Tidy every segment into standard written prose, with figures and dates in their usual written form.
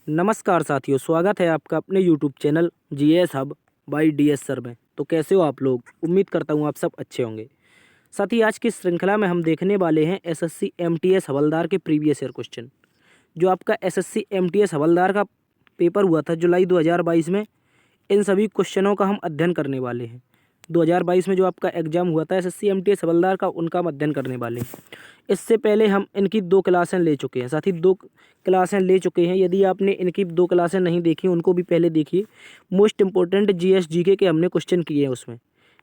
नमस्कार साथियों, स्वागत है आपका अपने YouTube channel GS hub by DS sir में। तो कैसे हो आप लोग? उम्मीद करता हूँ आप सब अच्छे होंगे। साथ ही आज की श्रृंखला में हम देखने वाले हैं एसएससी एमटीएस हवलदार के प्रीवियस ईयर क्वेश्चन। जो आपका एसएससी एमटीएस हवलदार का पेपर हुआ था जुलाई 2022 में, इन सभी क्वेश्चनों का हम अध्ययन करने वाले हैं। 2022 में जो आपका एग्जाम हुआ था एसएससी एमटीएस हवलदार का, उनका हम अध्ययन करने वाले हैं। इससे पहले हम इनकी 2 क्लासें ले चुके हैं। साथ ही 2 क्लासें ले चुके हैं। यदि आपने इनकी 2 क्लासें नहीं देखी, उनको भी पहले देखिए। मोस्ट इंपॉर्टेंट जीएस जीके के हमने क्वेश्चन किए हैं उसमें।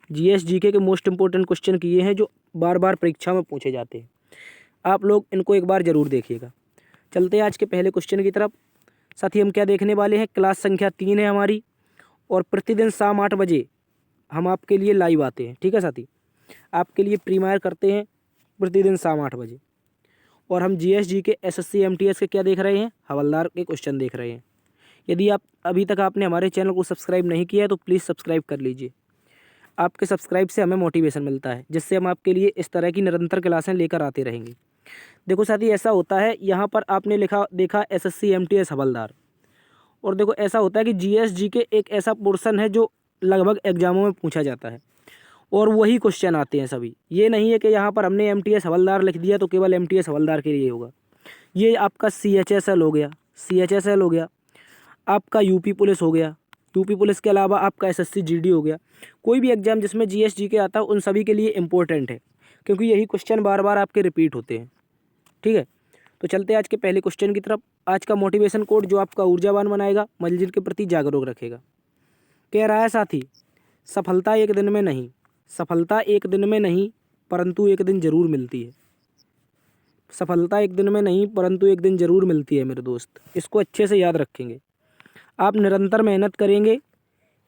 जीएस जीके के मोस्ट इंपॉर्टेंट क्वेश्चन किए हैं जो बार बार परीक्षा में पूछे जाते हैं। आप लोग इनको एक बार ज़रूर देखिएगा। चलते हैं आज के पहले क्वेश्चन की तरफ। साथ ही हम क्या देखने वाले हैं, क्लास संख्या 3 है हमारी, और प्रतिदिन शाम 8 बजे हम आपके लिए लाइव आते हैं। ठीक है साथी, आपके लिए प्रीमायर करते हैं प्रतिदिन शाम 8 बजे। और हम जीएस जीके एसएससी एमटीएस के क्या देख रहे हैं, हवलदार के क्वेश्चन देख रहे हैं। यदि आप अभी तक आपने हमारे चैनल को सब्सक्राइब नहीं किया है तो प्लीज़ सब्सक्राइब कर लीजिए। आपके सब्सक्राइब से हमें मोटिवेशन मिलता है, जिससे हम आपके लिए इस तरह की निरंतर क्लासें लेकर आते रहेंगे। देखो साथी, ऐसा होता है, यहाँ पर आपने देखा एसएससी एमटीएस हवलदार, और देखो ऐसा होता है कि जीएस जीके एक ऐसा पोर्शन है जो लगभग एग्जामों में पूछा जाता है, और वही क्वेश्चन आते हैं सभी। ये नहीं है कि यहाँ पर हमने एमटीएस हवलदार लिख दिया तो केवल एमटीएस हवलदार के लिए होगा। ये आपका सीएचएसएल हो गया, सीएचएसएल हो गया, आपका यूपी पुलिस हो गया, यूपी पुलिस के अलावा आपका एसएससी जीडी हो गया। कोई भी एग्जाम जिसमें जीएस जीके आता है उन सभी के लिए इम्पोर्टेंट है, क्योंकि यही क्वेश्चन बार बार आपके रिपीट होते हैं। ठीक है, तो चलते हैं आज के पहले क्वेश्चन की तरफ। आज का मोटिवेशन कोड जो आपका ऊर्जावान बनाएगा, मंजिल के प्रति जागरूक रखेगा। कह रहा है साथी, सफलता एक दिन में नहीं, सफलता एक दिन में नहीं परंतु एक दिन ज़रूर मिलती है। सफलता एक दिन में नहीं परंतु एक दिन ज़रूर मिलती है मेरे दोस्त। इसको अच्छे से याद रखेंगे। आप निरंतर मेहनत करेंगे।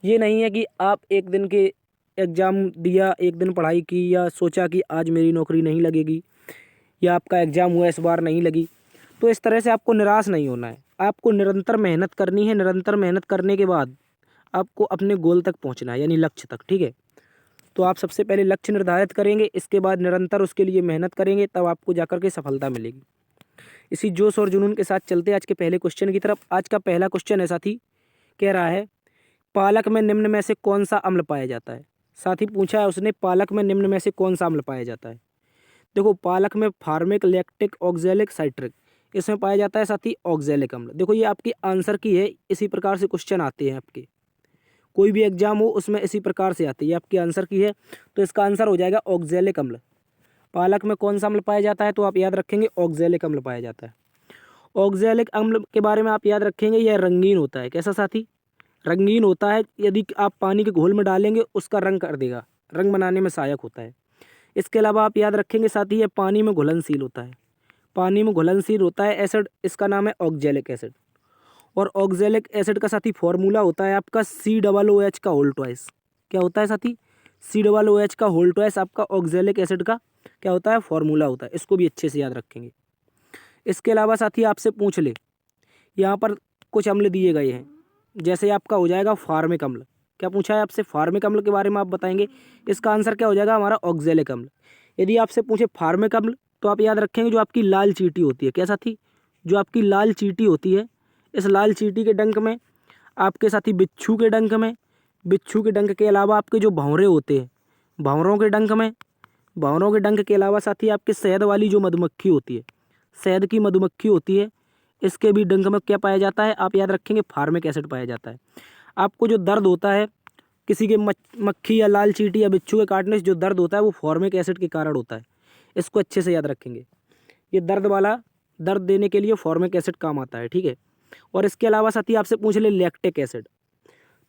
ये नहीं है कि आप एक दिन के एग्ज़ाम दिया, एक दिन पढ़ाई की, या सोचा कि आज मेरी नौकरी नहीं लगेगी, या आपका एग्ज़ाम हुआ इस बार नहीं लगी, तो इस तरह से आपको निराश नहीं होना है। आपको निरंतर मेहनत करनी है। निरंतर मेहनत करने के बाद आपको अपने गोल तक पहुंचना है, यानी लक्ष्य तक। ठीक है, तो आप सबसे पहले लक्ष्य निर्धारित करेंगे, इसके बाद निरंतर उसके लिए मेहनत करेंगे, तब आपको जाकर के सफलता मिलेगी। इसी जोश और जुनून के साथ चलते आज के पहले क्वेश्चन की तरफ। आज का पहला क्वेश्चन है साथी, कह रहा है पालक में निम्न में से कौन सा अम्ल पाया जाता है। साथी पूछा है उसने, पालक में निम्न में से कौन सा अम्ल पाया जाता है। देखो, पालक में फार्मिक, लैक्टिक, ऑक्जेलिक, साइट्रिक, इसमें पाया जाता है साथी ऑक्जेलिक अम्ल। देखो, ये आपकी आंसर की है। इसी प्रकार से क्वेश्चन आते हैं आपके, कोई भी एग्जाम हो उसमें इसी प्रकार से आती है। आपकी आंसर की है, तो इसका आंसर हो जाएगा ऑक्जेलिक अम्ल। पालक में कौन सा अम्ल पाया जाता है, तो आप याद रखेंगे ऑक्जेलिक अम्ल पाया जाता है। ऑक्जेलिक अम्ल के बारे में आप याद रखेंगे, यह रंगीन होता है। कैसा साथी? रंगीन होता है। यदि आप पानी के घोल में डालेंगे उसका रंग कर देगा, रंग बनाने में सहायक होता है। इसके अलावा आप याद रखेंगे साथी, यह पानी में घुलनशील होता है। पानी में घुलनशील होता है एसिड, इसका नाम है ऑक्जेलिक एसिड। और ऑक्जेलिक एसिड का साथी फॉर्मूला होता है आपका COOH का होल ट्वाइस। क्या होता है साथी? COOH का होल ट्वाइस आपका ऑक्जेलिक एसिड का क्या होता है, फॉर्मूला होता है। इसको भी अच्छे से याद रखेंगे। इसके अलावा साथी आपसे पूछ ले, यहाँ पर कुछ अम्ल दिए गए हैं, जैसे आपका हो जाएगा फार्मिक अम्ल। क्या पूछा है आपसे? फार्मिक अम्ल के बारे में आप बताएंगे। इसका आंसर क्या हो जाएगा हमारा? ऑक्जेलिक अम्ल। यदि आपसे पूछे फार्मिक अम्ल, तो आप याद रखेंगे जो आपकी लाल चींटी होती है। क्या साथी? जो आपकी लाल चींटी होती है, इस लाल चींटी के डंक में, आपके साथी बिच्छू के डंक में, बिच्छू के डंक के अलावा आपके जो भंवरे होते हैं, भंवरों के डंक में, भंवरों के डंक के अलावा साथी आपके शहद वाली जो मधुमक्खी होती है, शहद की मधुमक्खी होती है, इसके भी डंक में क्या पाया जाता है? आप याद रखेंगे फार्मिक एसिड पाया जाता है। आपको जो दर्द होता है किसी के मक्खी या लाल चींटी या बिच्छू के काटने से, जो दर्द होता है वो फॉर्मिक एसिड के कारण होता है। इसको अच्छे से याद रखेंगे। ये दर्द देने के लिए फॉर्मिक एसिड काम आता है। ठीक है, और इसके अलावा साथी आपसे पूछ ले लैक्टिक एसिड,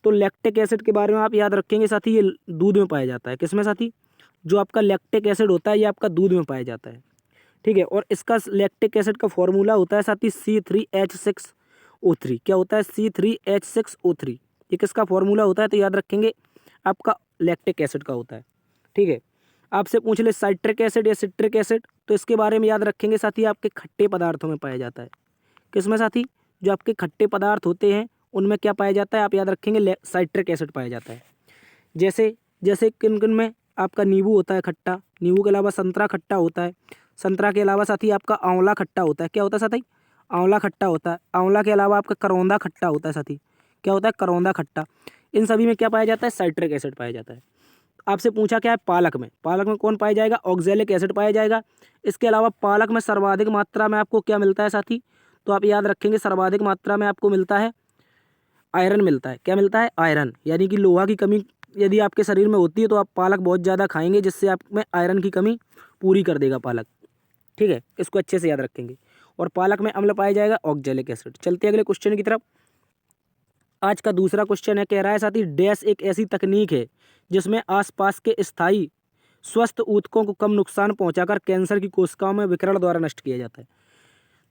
तो लैक्टिक एसिड के बारे में आप याद रखेंगे साथी, ये दूध में पाया जाता है। किसमें साथी? जो आपका लैक्टिक एसिड होता है ये आपका दूध में पाया जाता है। ठीक है, और इसका लैक्टिक एसिड का फॉर्मूला होता है साथी C3H6O3। क्या होता है? C3H6O3। ये किसका फॉर्मूला होता है? तो याद रखेंगे आपका लैक्टिक एसिड का होता है। ठीक है, आपसे पूछ ले साइट्रिक एसिड या सिट्रिक एसिड, तो इसके बारे में याद रखेंगे साथी, आपके खट्टे पदार्थों में पाया जाता है। किसमें साथी? जो आपके खट्टे पदार्थ होते हैं उनमें क्या पाया जाता है? आप याद रखेंगे साइट्रिक एसिड पाया जाता है। जैसे जैसे किन किन में? आपका नींबू होता है खट्टा, नींबू के अलावा संतरा खट्टा होता है, संतरा के अलावा साथी आपका आंवला खट्टा होता है। क्या होता है साथी? आंवला खट्टा होता है। आंवला के अलावा आपका करौंदा खट्टा होता है साथी। क्या होता है? करौंदा खट्टा। इन सभी में क्या पाया जाता है? साइट्रिक एसिड पाया जाता है। आपसे पूछा क्या है? पालक में। पालक में कौन पाया जाएगा? ऑक्जेलिक एसिड पाया जाएगा। इसके अलावा पालक में सर्वाधिक मात्रा में आपको क्या मिलता है साथी? तो आप याद रखेंगे सर्वाधिक मात्रा में आपको मिलता है आयरन मिलता है। क्या मिलता है? आयरन। यानी कि लोहा की कमी यदि आपके शरीर में होती है तो आप पालक बहुत ज़्यादा खाएंगे, जिससे आप में आयरन की कमी पूरी कर देगा पालक। ठीक है, इसको अच्छे से याद रखेंगे। और पालक में अम्ल पाया जाएगा ऑक्जेलिक एसिड। चलते अगले क्वेश्चन की तरफ। आज का दूसरा क्वेश्चन है, कह रहा है साथी डैश एक ऐसी तकनीक है जिसमें आसपास के स्थायी स्वस्थ ऊतकों को कम नुकसान पहुंचाकर कैंसर की कोशिकाओं में विकिरण द्वारा नष्ट किया जाता है।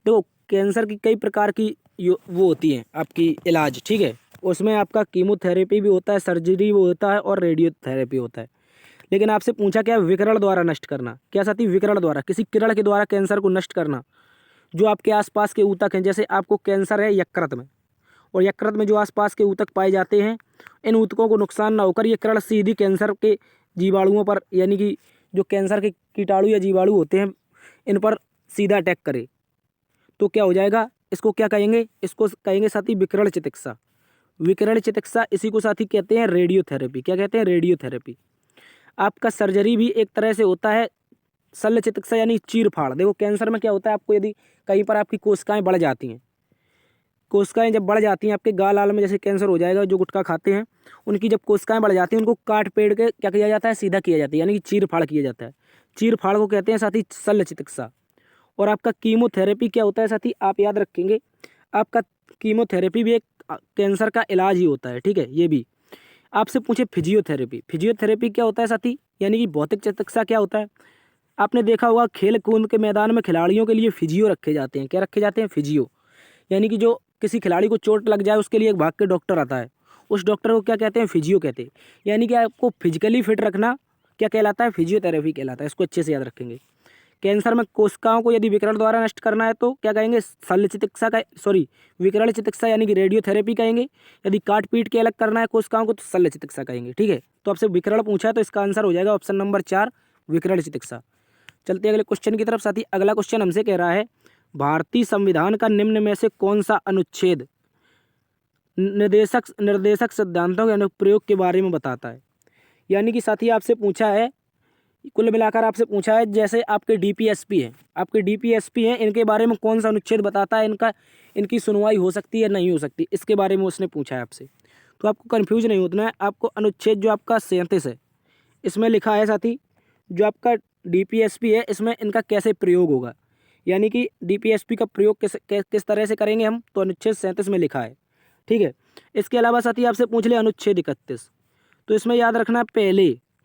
देखो, कैंसर की कई प्रकार की वो होती हैं आपकी इलाज। ठीक है, उसमें आपका कीमोथेरेपी भी होता है, सर्जरी भी होता है और रेडियोथेरेपी होता है। लेकिन आपसे पूछा क्या? विकिरण द्वारा नष्ट करना। क्या साथी? विकिरण द्वारा, किसी किरण के द्वारा कैंसर को नष्ट करना। जो आपके आसपास के ऊतक हैं, जैसे आपको कैंसर है यकृत में, और यकृत में जो आसपास के ऊतक पाए जाते हैं, इन ऊतकों को नुकसान ना होकर ये किरण सीधी कैंसर के जीवाणुओं पर, यानी कि जो कैंसर के कीटाणु या जीवाणु होते हैं, इन पर सीधा अटैक करे तो क्या हो जाएगा? इसको क्या कहेंगे? इसको कहेंगे साथी विकिरण चिकित्सा। विकिरण चिकित्सा, इसी को साथी कहते हैं रेडियोथेरेपी। क्या कहते हैं? रेडियोथेरेपी। आपका सर्जरी भी एक तरह से होता है शल्य चिकित्सा, यानी चीर फाड़। देखो, कैंसर में क्या होता है, आपको यदि कहीं पर आपकी कोशिकाएं बढ़ जाती हैं, कोशिकाएं जब बढ़ जाती हैं आपके गाल आल में, जैसे कैंसर हो जाएगा, जो गुटखा खाते हैं उनकी जब कोशिकाएं बढ़ जाती हैं, उनको काट पेड़ के क्या किया जाता है? सीधा किया जाता है, यानी कि चीर फाड़ किया जाता है। चीर फाड़ को कहते हैं साथी शल्य चिकित्सा। और आपका कीमोथेरेपी क्या होता है साथी? आप याद रखेंगे, आपका कीमोथेरेपी भी एक कैंसर का इलाज ही होता है। ठीक है, ये भी। आपसे पूछे फिजियोथेरेपी। फिजियोथेरेपी क्या होता है साथी? यानी कि भौतिक चिकित्सा क्या होता है? आपने देखा होगा खेल कूद के मैदान में खिलाड़ियों के लिए फिजियो रखे जाते हैं। क्या रखे जाते हैं? फिजियो। यानी कि जो किसी खिलाड़ी को चोट लग जाए उसके लिए एक भाग के डॉक्टर आता है, उस डॉक्टर को क्या कहते हैं? फिजियो कहते हैं। यानी कि आपको फिजिकली फिट रखना क्या कहलाता है? फिजियोथेरेपी कहलाता है। इसको अच्छे से याद रखेंगे। कैंसर में कोशिकाओं को यदि विकिरण द्वारा नष्ट करना है तो क्या कहेंगे? शल्य चिकित्सा का, सॉरी, विकिरण चिकित्सा यानी कि रेडियोथेरेपी कहेंगे। यदि काट पीट के अलग करना है कोशिकाओं को तो शल्य चिकित्सा कहेंगे। ठीक है, तो आपसे विकिरण पूछा है तो इसका आंसर हो जाएगा ऑप्शन नंबर 4, विकिरण चिकित्सा। चलते अगले क्वेश्चन की तरफ साथी। अगला क्वेश्चन हमसे कह रहा है भारतीय संविधान का निम्न में से कौन सा अनुच्छेद निर्देशक सिद्धांतों के अनुप्रयोग के बारे में बताता है? यानी कि साथी आपसे पूछा है, कुल मिलाकर आपसे पूछा है, जैसे आपके डीपीएसपी हैं, आपके डीपीएसपी हैं, इनके बारे में कौन सा अनुच्छेद बताता है इनकी सुनवाई हो सकती है नहीं हो सकती, इसके बारे में उसने पूछा है आपसे। तो आपको कन्फ्यूज नहीं होना है। आपको अनुच्छेद जो आपका 37 है, इसमें लिखा है साथी जो आपका डीपीएसपी है, इसमें इनका कैसे प्रयोग होगा, यानी कि डीपीएसपी का प्रयोग किस तरह से करेंगे हम, तो अनुच्छेद 37 में लिखा है। ठीक है, इसके अलावा साथी आपसे पूछ ले अनुच्छेद 31, तो इसमें याद रखना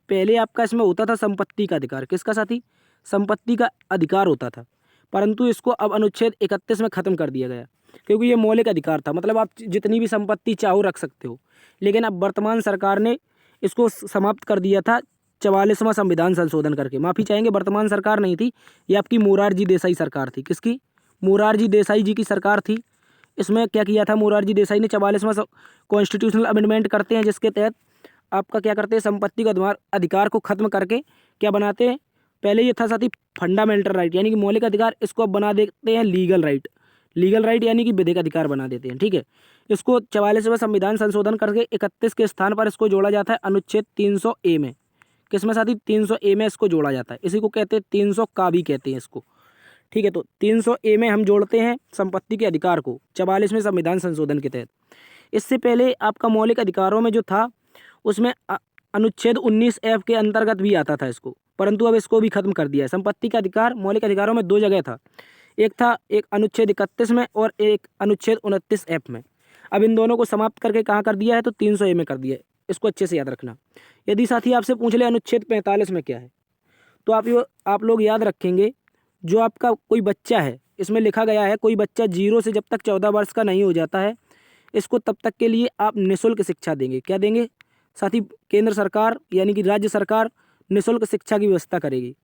पहले आपका इसमें होता था संपत्ति का अधिकार। किसका साथी? संपत्ति का अधिकार होता था, परंतु इसको अब अनुच्छेद 31 में ख़त्म कर दिया गया, क्योंकि ये मौलिक अधिकार था। मतलब आप जितनी भी संपत्ति चाहो रख सकते हो, लेकिन अब वर्तमान सरकार ने इसको समाप्त कर दिया था 44वां संविधान संशोधन करके। माफ़ी चाहेंगे, वर्तमान सरकार नहीं थी, ये आपकी मोरारजी देसाई सरकार थी। किसकी? मोरारजी देसाई जी की सरकार थी। इसमें क्या किया था मोरारजी देसाई ने? 44वां कॉन्स्टिट्यूशनल अमेंडमेंट करते हैं, जिसके तहत आपका क्या करते हैं, संपत्ति का अधिकार को खत्म करके क्या बनाते हैं? पहले ये था साथी फंडामेंटल राइट, यानी कि मौलिक अधिकार, इसको अब बना देते हैं लीगल राइट। लीगल राइट यानी कि विधिक अधिकार बना देते हैं। ठीक है, इसको 44वां संविधान संशोधन करके 31 के स्थान पर इसको जोड़ा जाता है अनुच्छेद 300A में। किसमें साथी? 300A में इसको जोड़ा जाता है। इसी को कहते हैं 300 का भी कहते हैं इसको। ठीक है, तो 300A में हम जोड़ते हैं संपत्ति के अधिकार को 44वें संविधान संशोधन के तहत। इससे पहले आपका मौलिक अधिकारों में जो था उसमें अनुच्छेद 19F के अंतर्गत भी आता था इसको, परंतु अब इसको भी खत्म कर दिया है। संपत्ति का अधिकार मौलिक अधिकारों में 2 जगह था, एक अनुच्छेद 31 में और एक अनुच्छेद 29F में। अब इन दोनों को समाप्त करके कहाँ कर दिया है? तो 300A में कर दिया है। इसको अच्छे से याद रखना। यदि साथी आपसे पूछ ले अनुच्छेद 45 में क्या है, तो आप लोग याद रखेंगे, जो आपका कोई बच्चा है, इसमें लिखा गया है कोई बच्चा 0 से जब तक 14 वर्ष का नहीं हो जाता है, इसको तब तक के लिए आप निःशुल्क शिक्षा देंगे। क्या देंगे साथी? केंद्र सरकार यानी कि राज्य सरकार निःशुल्क शिक्षा की व्यवस्था करेगी।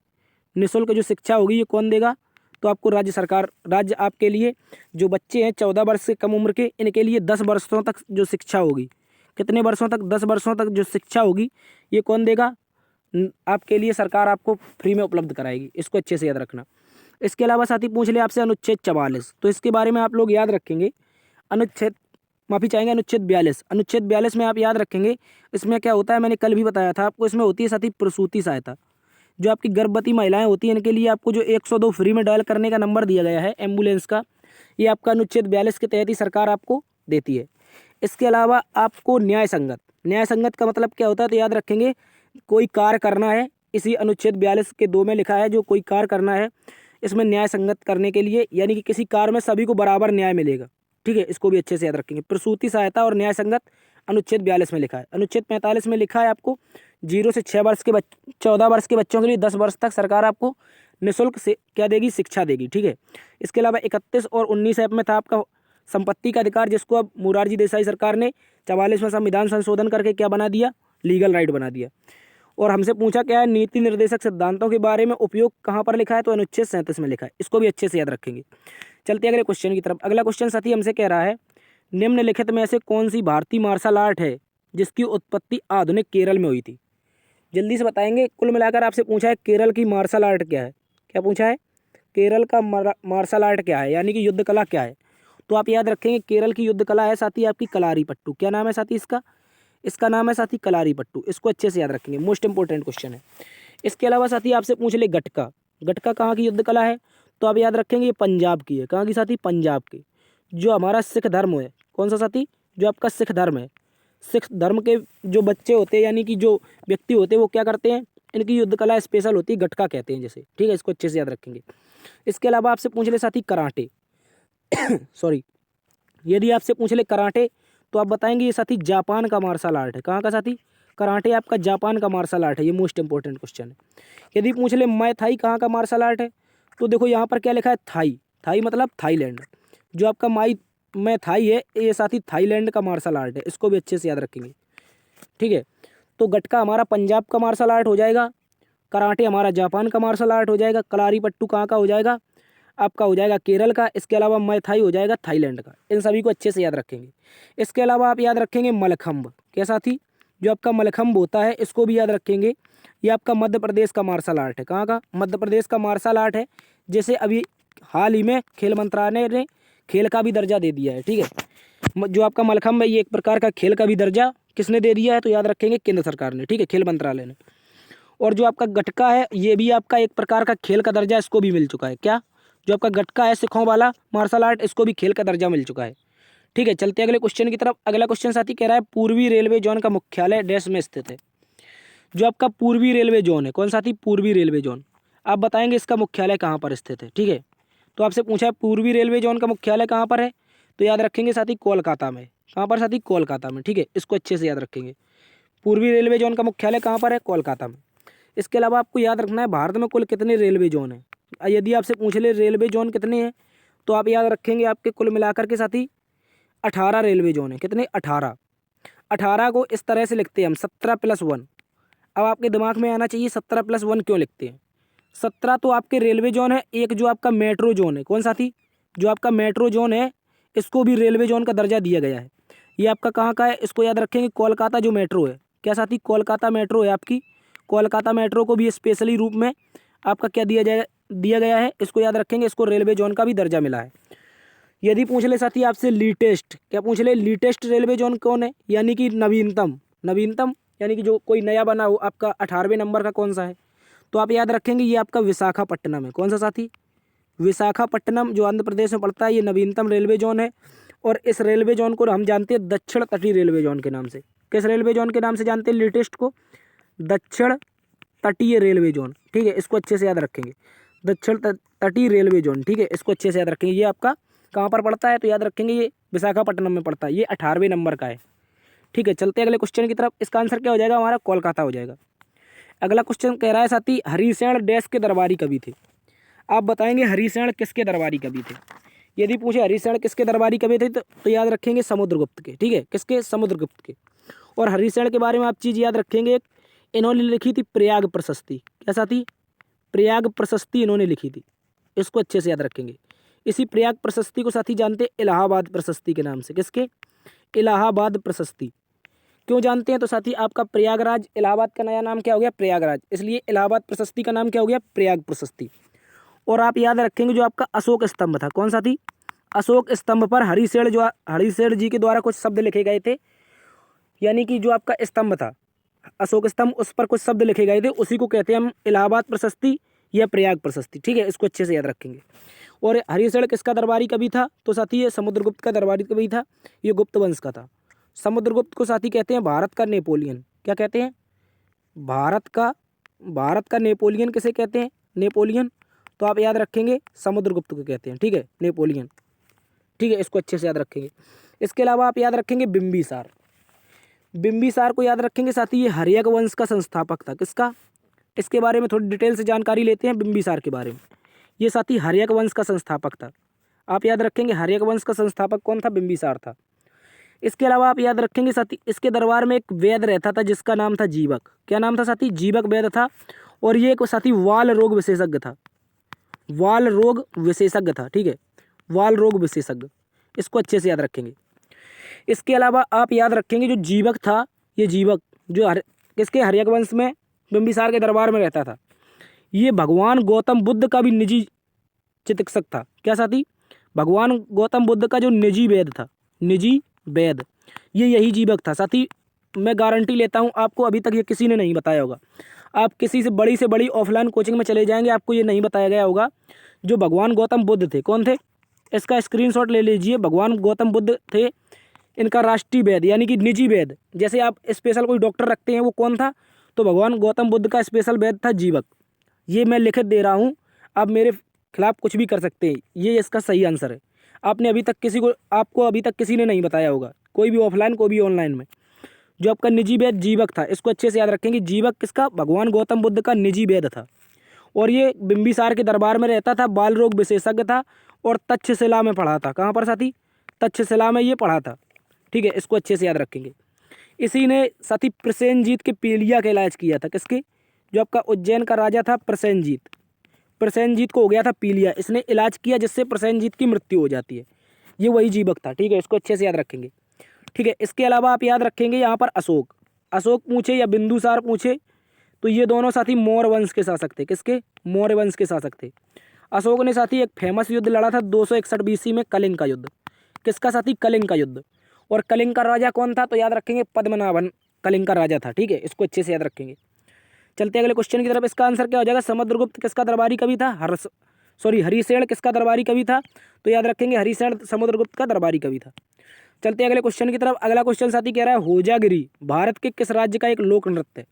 निःशुल्क जो शिक्षा होगी ये कौन देगा? तो आपको राज्य सरकार, राज्य आपके लिए जो बच्चे हैं 14 वर्ष से कम उम्र के, इनके लिए 10 वर्षों तक जो शिक्षा होगी, कितने वर्षों तक? 10 वर्षों तक जो शिक्षा होगी ये कौन देगा? आपके लिए सरकार आपको फ्री में उपलब्ध कराएगी। इसको अच्छे से याद रखना। इसके अलावा साथी पूछ ले आपसे अनुच्छेद 44, तो इसके बारे में आप लोग याद रखेंगे। अनुच्छेद माफी चाहेंगे अनुच्छेद 42, अनुच्छेद 42 में आप याद रखेंगे इसमें क्या होता है, मैंने कल भी बताया था आपको। इसमें होती है साथी प्रसूति सहायता। जो आपकी गर्भवती महिलाएं होती हैं इनके लिए आपको जो 102 फ्री में डायल करने का नंबर दिया गया है एम्बुलेंस का, ये आपका अनुच्छेद 42 के तहत ही सरकार आपको देती है। इसके अलावा आपको न्याय संगत, न्याय संगत का मतलब क्या होता है तो याद रखेंगे, कोई कार्य करना है, इसी अनुच्छेद 42 के 2 में लिखा है जो कोई कार्य करना है इसमें न्याय संगत करने के लिए, यानी कि किसी कार्य में सभी को बराबर न्याय मिलेगा। ठीक है, इसको भी अच्छे से याद रखेंगे। प्रसूति सहायता और न्याय संगत अनुच्छेद 42 में लिखा है। अनुच्छेद 45 में लिखा है आपको 0 से 6 वर्ष के 14 वर्ष के बच्चों के लिए 10 वर्ष तक सरकार आपको निःशुल्क से क्या देगी, शिक्षा देगी। ठीक है, इसके अलावा 31 और 19 ऐप में था आपका संपत्ति का अधिकार, जिसको अब मोरारजी देसाई सरकार ने 44वें संविधान संशोधन करके क्या बना दिया, लीगल राइट बना दिया। और हमसे पूछा क्या है, नीति निर्देशक सिद्धांतों के बारे में उपयोग कहाँ पर लिखा है, तो अनुच्छेद 37 में लिखा है। इसको भी अच्छे से याद रखेंगे। चलते अगले क्वेश्चन की तरफ। अगला क्वेश्चन साथी हमसे कह रहा है, निम्नलिखित में से कौन सी भारतीय मार्शल आर्ट है जिसकी उत्पत्ति आधुनिक केरल में हुई थी। जल्दी से बताएंगे। कुल मिलाकर आपसे पूछा है केरल की मार्शल आर्ट क्या है, क्या पूछा है, केरल का मार्शल आर्ट क्या है, यानी कि युद्ध कला क्या है। तो आप याद रखेंगे केरल की युद्ध कला है साथी आपकी कलारीपट्टू। क्या नाम है साथी इसका, इसका नाम है साथी कलारीपट्टू। इसको अच्छे से याद रखेंगे, मोस्ट इंपोर्टेंट क्वेश्चन है। इसके अलावा साथी आपसे पूछ ले गटका, गटका कहाँ की युद्ध कला है, तो आप याद रखेंगे ये पंजाब की है। कहाँ की साथी, पंजाब की। जो हमारा सिख धर्म है, कौन सा साथी, जो आपका सिख धर्म है, सिख धर्म के जो बच्चे होते हैं यानी कि जो व्यक्ति होते हैं वो क्या करते हैं, इनकी युद्ध कला स्पेशल होती है, गटका कहते हैं जैसे। ठीक है, इसको अच्छे से याद रखेंगे। इसके अलावा आपसे पूछ ले साथी कराटे सॉरी, यदि आपसे पूछ ले कराटे तो आप बताएंगे ये साथी जापान का मार्शल आर्ट है। कहाँ का साथी, कराटे आपका जापान का मार्शल आर्ट है। ये मोस्ट इंपोर्टेंट क्वेश्चन है। यदि पूछ ले मै थाई कहाँ का मार्शल आर्ट है, तो देखो यहाँ पर क्या लिखा है, थाई, थाई मतलब थाईलैंड। जो आपका मै थाई है ये साथी थाईलैंड का मार्शल आर्ट है। इसको भी अच्छे से याद रखेंगे। ठीक है, तो गटका हमारा पंजाब का मार्शल आर्ट हो जाएगा, कराटे हमारा जापान का मार्शल आर्ट हो जाएगा, कलारीपट्टू कहाँ का हो जाएगा, आपका हो जाएगा केरल का। इसके अलावा मै थाई हो जाएगा थाईलैंड का। इन सभी को अच्छे से याद रखेंगे। इसके अलावा आप याद रखेंगे मलखम्ब, क्या साथी, जो आपका मलखम्ब होता है इसको भी याद रखेंगे। ये आपका मध्य प्रदेश का मार्शल आर्ट है। कहाँ का, मध्य प्रदेश का मार्शल आर्ट है, जैसे अभी हाल ही में खेल मंत्रालय ने खेल का भी दर्जा दे दिया है। ठीक है, जो आपका मलखम्ब है ये एक प्रकार का खेल का भी दर्जा किसने दे दिया है, तो याद रखेंगे केंद्र सरकार ने। ठीक है, खेल मंत्रालय ने। और जो आपका गटका है ये भी आपका एक प्रकार का खेल का दर्जा इसको भी मिल चुका है। क्या, जो आपका गटका है सिखों वाला मार्शल आर्ट, इसको भी खेल का दर्जा मिल चुका है। ठीक है, चलते अगले क्वेश्चन की तरफ। अगला क्वेश्चन साथी कह रहा है पूर्वी रेलवे जोन का मुख्यालय डैश में स्थित है। जो आपका पूर्वी रेलवे जोन है, कौन साथी, पूर्वी रेलवे जोन, आप बताएंगे इसका मुख्यालय कहाँ पर स्थित है। ठीक है, तो आपसे पूछा है पूर्वी रेलवे जोन का मुख्यालय कहाँ पर है, तो याद रखेंगे साथी कोलकाता में। कहाँ पर साथी, कोलकाता में। ठीक है, इसको अच्छे से याद रखेंगे। पूर्वी रेलवे जोन का मुख्यालय कहाँ पर है, कोलकाता में। इसके अलावा आपको याद रखना है भारत में कुल कितने रेलवे जोन हैं। यदि आपसे पूछ ले रेलवे जोन कितने हैं, तो आप याद रखेंगे आपके कुल मिलाकर के साथी 18 रेलवे जोन है। कितने, 18। 18 को इस तरह से लिखते हैं हम 17+1। अब आपके दिमाग में आना चाहिए 17+1 क्यों लिखते हैं। 17 तो आपके रेलवे जोन है, एक जो आपका मेट्रो जोन है, कौन साथी, जो आपका मेट्रो जोन है इसको भी रेलवे जोन का दर्जा दिया गया है। ये आपका कहाँ का है, इसको याद रखेंगे कोलकाता जो मेट्रो है। क्या साथी, कोलकाता मेट्रो है आपकी, कोलकाता मेट्रो को भी स्पेशली रूप में आपका क्या दिया गया है, इसको याद रखेंगे, इसको रेलवे जोन का भी दर्जा मिला है। यदि पूछ ले साथी आपसे लेटेस्ट, क्या पूछ ले, लेटेस्ट रेलवे जोन कौन है, यानी कि नवीनतम, नवीनतम यानी कि जो कोई नया बना हो आपका 18वें नंबर का कौन सा है, तो आप याद रखेंगे ये आपका विशाखापट्टनम है। कौन सा साथी, विशाखापट्टनम जो आंध्र प्रदेश में पड़ता है, ये नवीनतम रेलवे जोन है। और इस रेलवे जोन को हम जानते हैं दक्षिण तटीय रेलवे जोन के नाम से। किस रेलवे जोन के नाम से जानते हैं लेटेस्ट को, दक्षिण तटीय रेलवे जोन। ठीक है, इसको अच्छे से याद रखेंगे, दक्षिण तटीय रेलवे जोन। ठीक है, इसको अच्छे से याद रखेंगे। ये आपका कहाँ पर पड़ता है, तो याद रखेंगे ये विशाखापट्टनम में पड़ता है, ये 18वें नंबर का है। ठीक है, चलते अगले क्वेश्चन की तरफ। इसका आंसर क्या हो जाएगा हमारा, कोलकाता हो जाएगा। अगला क्वेश्चन कह रहा है साथी हरिसेन डैश के दरबारी कवि थे। आप बताएंगे हरिसेन किसके दरबारी कवि थे। यदि पूछे हरिसेन किसके दरबारी कवि थे तो याद रखेंगे समुद्रगुप्त के। ठीक है, किसके, समुद्रगुप्त के। और हरिसेन के बारे में आप चीज़ याद रखेंगे, इन्होंने लिखी थी प्रयाग प्रशस्ति। क्या साथी, प्रयाग प्रशस्ति इन्होंने लिखी थी। इसको अच्छे से याद रखेंगे। इसी प्रयाग प्रशस्ति को साथी जानते इलाहाबाद प्रशस्ति के नाम से। किसके, इलाहाबाद प्रशस्ति। क्यों जानते हैं, तो साथी आपका प्रयागराज, इलाहाबाद का नया नाम क्या हो गया, प्रयागराज, इसलिए इलाहाबाद प्रशस्ति का नाम क्या हो गया, प्रयाग प्रशस्ति। और आप याद रखेंगे जो आपका अशोक स्तंभ था, कौन सा थी, अशोक स्तंभ पर हरिशेठ जी के द्वारा कुछ शब्द लिखे गए थे, यानी कि जो आपका स्तंभ था अशोक स्तंभ, उस पर कुछ शब्द लिखे गए थे, उसी को कहते हैं हम इलाहाबाद प्रशस्ति या प्रयाग प्रशस्ति। ठीक है, इसको अच्छे से याद रखेंगे। और हरिशेठ किसका दरबारी कवि था, तो साथी ये समुद्रगुप्त का दरबारी कवि था, ये गुप्त वंश का था। समुद्रगुप्त को साथी कहते हैं भारत का नेपोलियन, क्या कहते हैं, भारत का नेपोलियन किसे कहते हैं, नेपोलियन, तो आप याद रखेंगे समुद्रगुप्त को कहते हैं। ठीक है, नेपोलियन। ठीक है, इसको अच्छे से याद रखेंगे। इसके अलावा आप याद रखेंगे बिंबिसार, बिंबिसार को याद रखेंगे साथी, ये हर्यक वंश का संस्थापक था, किसका, इसके बारे में थोड़ी डिटेल से जानकारी लेते हैं बिंबिसार के बारे में। ये साथी हर्यक वंश का संस्थापक था, आप याद रखेंगे हर्यक वंश का संस्थापक कौन था, बिंबिसार था। इसके अलावा आप याद रखेंगे साथी, इसके दरबार में एक वैद्य रहता था जिसका नाम था जीवक, क्या नाम था साथी, जीवक वैद्य था। और ये एक साथी वाल रोग विशेषज्ञ था, वाल रोग विशेषज्ञ था। ठीक है, वाल रोग विशेषज्ञ, इसको अच्छे से याद रखेंगे। इसके अलावा आप याद रखेंगे जो जीवक था, ये जीवक जो किसके, हर्यक वंश में बिंबिसार के दरबार में रहता था, ये भगवान गौतम बुद्ध का भी निजी चिकित्सक था, क्या साथी, भगवान गौतम बुद्ध का जो निजी वैद्य था, निजी वैद्य, ये यही जीवक था साथी। मैं गारंटी लेता हूँ आपको अभी तक ये किसी ने नहीं बताया होगा। आप किसी से बड़ी ऑफलाइन कोचिंग में चले जाएंगे, आपको ये नहीं बताया गया होगा। जो भगवान गौतम बुद्ध थे, कौन थे, इसका स्क्रीनशॉट ले लीजिए। भगवान गौतम बुद्ध थे इनका राष्ट्रीय वैद्य, यानी कि निजी वैद्य। जैसे आप स्पेशल कोई डॉक्टर रखते हैं, वो कौन था, तो भगवान गौतम बुद्ध का स्पेशल वैद्य था जीवक। ये मैं लिखित दे रहा हूँ, आप मेरे खिलाफ कुछ भी कर सकते हैं, ये इसका सही आंसर है। आपको अभी तक किसी ने नहीं बताया होगा, कोई भी ऑफलाइन कोई भी ऑनलाइन में। जो आपका निजी वैद्य जीवक था, इसको अच्छे से याद रखेंगे। जीवक किसका, भगवान गौतम बुद्ध का निजी वैद्य था, और ये बिंबिसार के दरबार में रहता था, बाल रोग विशेषज्ञ था, और तक्षशिला में पढ़ा था। कहाँ पर साथी, तक्षशिला में ये पढ़ा था। ठीक है, इसको अच्छे से याद रखेंगे। इसी ने साथी प्रसेनजीत के पीलिया का इलाज किया था, किसके, जो आपका उज्जैन का राजा था प्रसेनजीत, प्रसेनजीत को हो गया था पीलिया, इसने इलाज किया जिससे प्रसेनजीत की मृत्यु हो जाती है, ये वही जीवक था। ठीक है, इसको अच्छे से याद रखेंगे। ठीक है, इसके अलावा आप याद रखेंगे यहाँ पर अशोक पूछे या बिंदुसार पूछे, तो ये दोनों साथी मौर्य वंश के शासक थे, किसके, मौर्य वंश के शासक थे। अशोक ने साथी एक फेमस युद्ध लड़ा था 261 BC में, कलिंग का युद्ध, किसका साथी, कलिंग का युद्ध। और कलिंग का राजा कौन था, तो याद रखेंगे पद्मनाभन कलिंग का राजा था। ठीक है, इसको अच्छे से याद रखेंगे। चलते अगले क्वेश्चन की तरफ। इसका आंसर क्या हो जाएगा, समुद्रगुप्त किसका दरबारी कवि था, हरिशेठ किसका दरबारी कवि था, तो याद रखेंगे हरिशेठ समुद्रगुप्त का दरबारी कवि था। चलते अगले क्वेश्चन की तरफ। अगला क्वेश्चन साथी कह रहा है होजागिरी भारत के किस राज्य का एक लोक नृत्य है।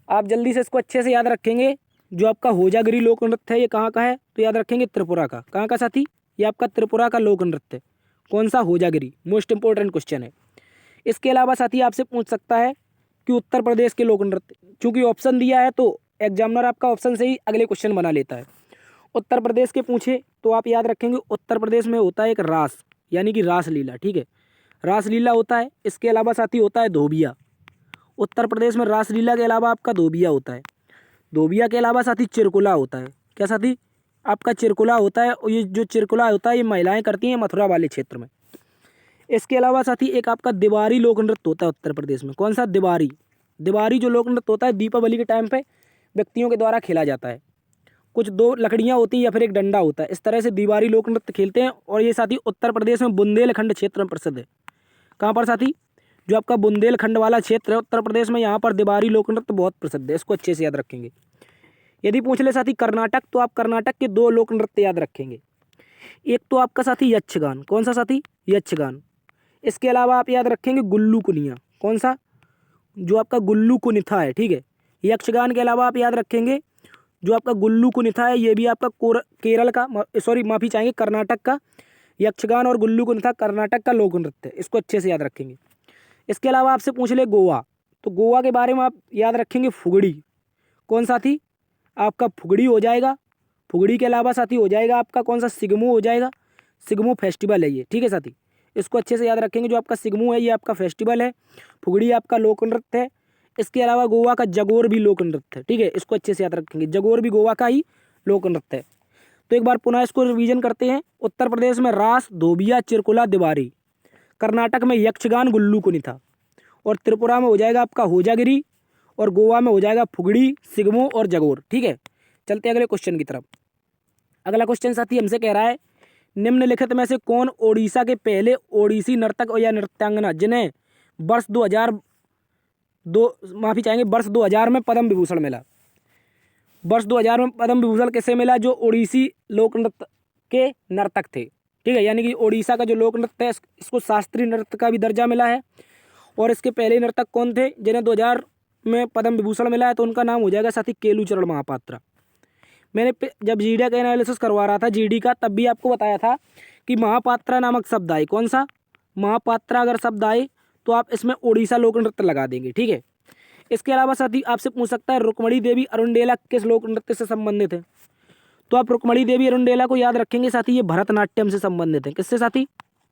आप जल्दी से इसको अच्छे से याद रखेंगे। जो आपका होजागिरी लोक नृत्य है, ये कहाँ का है, तो याद रखेंगे त्रिपुरा का। कहाँ का साथी, ये आपका त्रिपुरा का लोक नृत्य, कौन सा, होजागिरी। मोस्ट इंपॉर्टेंट क्वेश्चन है। इसके अलावा साथी आपसे पूछ सकता है कि उत्तर प्रदेश के लोक नृत्य, चूंकि ऑप्शन दिया है तो एग्जामिनर आपका ऑप्शन से ही अगले क्वेश्चन बना लेता है। उत्तर प्रदेश के पूछे तो आप याद रखेंगे उत्तर प्रदेश में होता है एक रास, यानी कि रासलीला। ठीक है, रासलीला होता है। इसके अलावा साथी होता है धोबिया। उत्तर प्रदेश में रासलीला के अलावा आपका धोबिया होता है। धोबिया के अलावा साथी चिरकुला होता है, क्या साथी, आपका चिरकुला होता है। और ये जो चिरकुला होता है ये महिलाएं करती हैं मथुरा वाले क्षेत्र में। इसके अलावा साथी एक आपका दिवारी लोक नृत्य होता है उत्तर प्रदेश में, कौन सा, दिवारी जो लोक नृत्य होता है दीपावली के टाइम पे व्यक्तियों के द्वारा खेला जाता है। कुछ 2 लकड़ियाँ होती हैं या फिर एक डंडा होता है, इस तरह से दिवारी लोक नृत्य खेलते हैं। और ये साथी उत्तर प्रदेश में बुंदेलखंड क्षेत्र में प्रसिद्ध है। कहाँ पर साथी, जो आपका बुंदेलखंड वाला क्षेत्र है उत्तर प्रदेश में, यहाँ पर दिवारी लोक नृत्य बहुत प्रसिद्ध है, इसको अच्छे से याद रखेंगे। यदि पूछ ले साथी कर्नाटक, तो आप कर्नाटक के 2 लोक नृत्य याद रखेंगे। एक तो आपका साथी यक्षगान, कौन सा साथी, यक्षगान। इसके अलावा आप याद रखेंगे गुल्लू कुनिया, कौन सा, जो आपका गुल्लू कुनिथा है। ठीक है, यक्षगान के अलावा आप याद रखेंगे जो आपका गुल्लू कुनिथा है, ये भी आपका केरल का, माफ़ी चाहेंगे, कर्नाटक का। यक्षगान और गुल्लू कुनिथा कर्नाटक का लोक नृत्य है, इसको अच्छे से याद रखेंगे। इसके अलावा आपसे पूछ ले गोवा, तो गोवा के बारे में आप याद रखेंगे फुगड़ी, कौन साथी, आपका फुगड़ी हो जाएगा। फुगड़ी के अलावा साथी हो जाएगा आपका कौन सा, सिगमू हो जाएगा। सिगमू फेस्टिवल है ये। ठीक है साथी, इसको अच्छे से याद रखेंगे। जो आपका सिगमू है ये आपका फेस्टिवल है, फुगड़ी आपका लोक नृत्य है। इसके अलावा गोवा का जगोर भी लोक नृत्य है। ठीक है, इसको अच्छे से याद रखेंगे, जगोर भी गोवा का ही लोक नृत्य है। तो एक बार पुनः इसको रिवीजन करते हैं। उत्तर प्रदेश में रास, धोबिया, चिरकुला, दिवारी। कर्नाटक में यक्षगान, गुल्लू कुनिथा। और त्रिपुरा में हो जाएगा आपका होजागिरी। और गोवा में हो जाएगा फुगड़ी, सिगमू और जगोर। ठीक है, चलते हैं अगले क्वेश्चन की तरफ। अगला क्वेश्चन साथी हमसे कह रहा है निम्नलिखित में से कौन ओडिशा के पहले ओडिसी नर्तक या नृत्यांगना जिन्हें वर्ष 2000 में पद्म विभूषण मिला। वर्ष 2000 में पद्म विभूषण किसे मिला? जो ओडिसी लोक नृत्य के नर्तक थे, ठीक है। यानी कि ओडिशा का जो लोक नृत्य है इसको शास्त्रीय नृत्य का भी दर्जा मिला है। और इसके पहले नर्तक कौन थे जिन्हें 2000 में पद्म विभूषण मिला है? तो उनका नाम हो जाएगा साथी केलूचरण महापात्रा। मैंने जब जीडी का एनालिसिस करवा रहा था जीडी का, तब भी आपको बताया था कि महापात्रा नामक शब्द आए। कौन सा? महापात्रा अगर शब्द आए तो आप इसमें ओडिशा लोक नृत्य लगा देंगे, ठीक है। इसके अलावा साथी आपसे पूछ सकता है रुक्मणी देवी अरुणडेला किस लोक नृत्य से संबंधित है? तो आप रुक्मणी देवी अरुणडेला को याद रखेंगे साथी, ये भरतनाट्यम से संबंधित है। किससे साथी?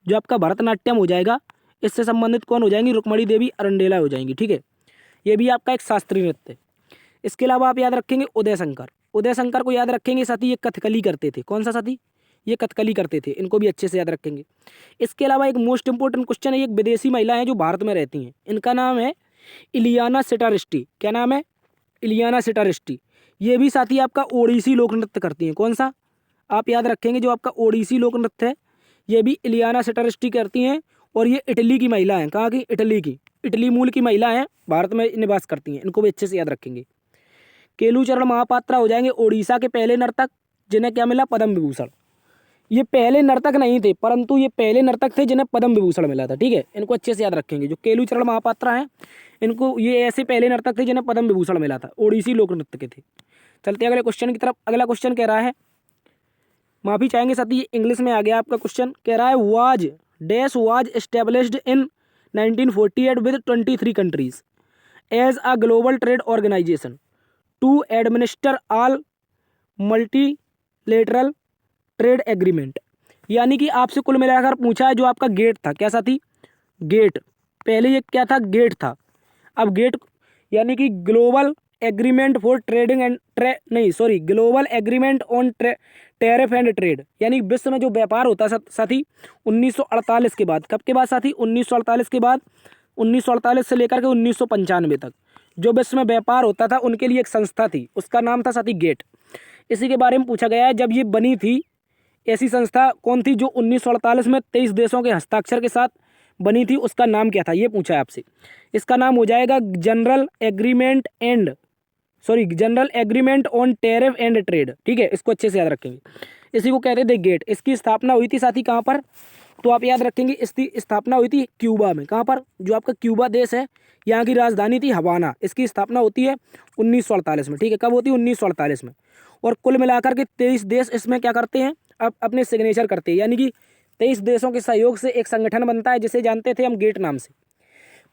जो आपका भरतनाट्यम हो जाएगा इससे संबंधित कौन हो जाएंगी? रुक्मणी देवी अरुणडेला हो जाएंगी, ठीक है। ये भी आपका एक शास्त्रीय नृत्य है। इसके अलावा आप याद रखेंगे उदय शंकर। उदय शंकर को याद रखेंगे साथी, ये कथकली करते थे। कौन सा साथी? ये कथकली करते थे। इनको भी अच्छे से याद रखेंगे। इसके अलावा एक मोस्ट इंपोर्टेंट क्वेश्चन है, एक विदेशी महिला है जो भारत में रहती हैं, इनका नाम है इलियाना सिटारिस्टी। क्या नाम है? इलियाना सिटारिस्टी। ये भी साथी आपका ओडिसी लोक नृत्य करती हैं। कौन सा? आप याद रखेंगे जो आपका ओडिसी लोक नृत्य है ये भी इलियाना सिटारिस्टी करती हैं। और ये इटली की महिला हैं। कहाँ की? इटली की। इटली मूल की महिला हैं, भारत में निवास करती हैं। इनको भी अच्छे से याद रखेंगे। केलूचरण महापात्रा हो जाएंगे ओडिशा के पहले नर्तक जिन्हें क्या मिला? पद्म विभूषण। ये पहले नर्तक नहीं थे, परंतु ये पहले नर्तक थे जिन्हें पद्म विभूषण मिला था, ठीक है। इनको अच्छे से याद रखेंगे। जो केलूचरण महापात्रा हैं इनको, ये ऐसे पहले नर्तक थे जिन्हें पद्म विभूषण मिला था, ओडिसी लोक नृत्य के थे। चलते अगले क्वेश्चन की तरफ। अगला क्वेश्चन कह रहा है, माफी चाहेंगे साथी ये इंग्लिश में आ गया आपका क्वेश्चन। कह रहा है was established in 1948 with 23 countries as a global trade organization to administer all multilateral trade agreement. यानी कि आपसे कुल मिलाकर पूछा है जो आपका गेट था। क्या साथी? गेट। पहले ये क्या था? गेट था। अब गेट यानी कि global agreement for trading and global agreement on tariff and trade. यानी विश्व में जो व्यापार होता साथी 1948 के बाद। कब के बाद साथी? 1948 के बाद। 1948 से लेकर के 1995 तक जो विश्व में व्यापार होता था उनके लिए एक संस्था थी, उसका नाम था साथी गेट। इसी के बारे में पूछा गया है, जब ये बनी थी ऐसी संस्था कौन थी जो 1948 में 23 देशों के हस्ताक्षर के साथ बनी थी, उसका नाम क्या था? ये पूछा है आपसे। इसका नाम हो जाएगा general agreement on tariff and trade, ठीक है। इसको अच्छे से याद रखेंगे। इसी को कहते थे गेट। इसकी स्थापना हुई थी साथी कहाँ पर? तो आप याद रखेंगे इसकी स्थापना हुई थी क्यूबा में। कहाँ पर? जो आपका क्यूबा देश है यहाँ की राजधानी थी हवाना। इसकी स्थापना होती है 1948 में, ठीक है। कब होती है? 1948 में। और कुल मिलाकर के 23 देश इसमें क्या करते हैं? अब अपने सिग्नेचर करते हैं। यानी कि 23 देशों के सहयोग से एक संगठन बनता है जिसे जानते थे हम गेट नाम से।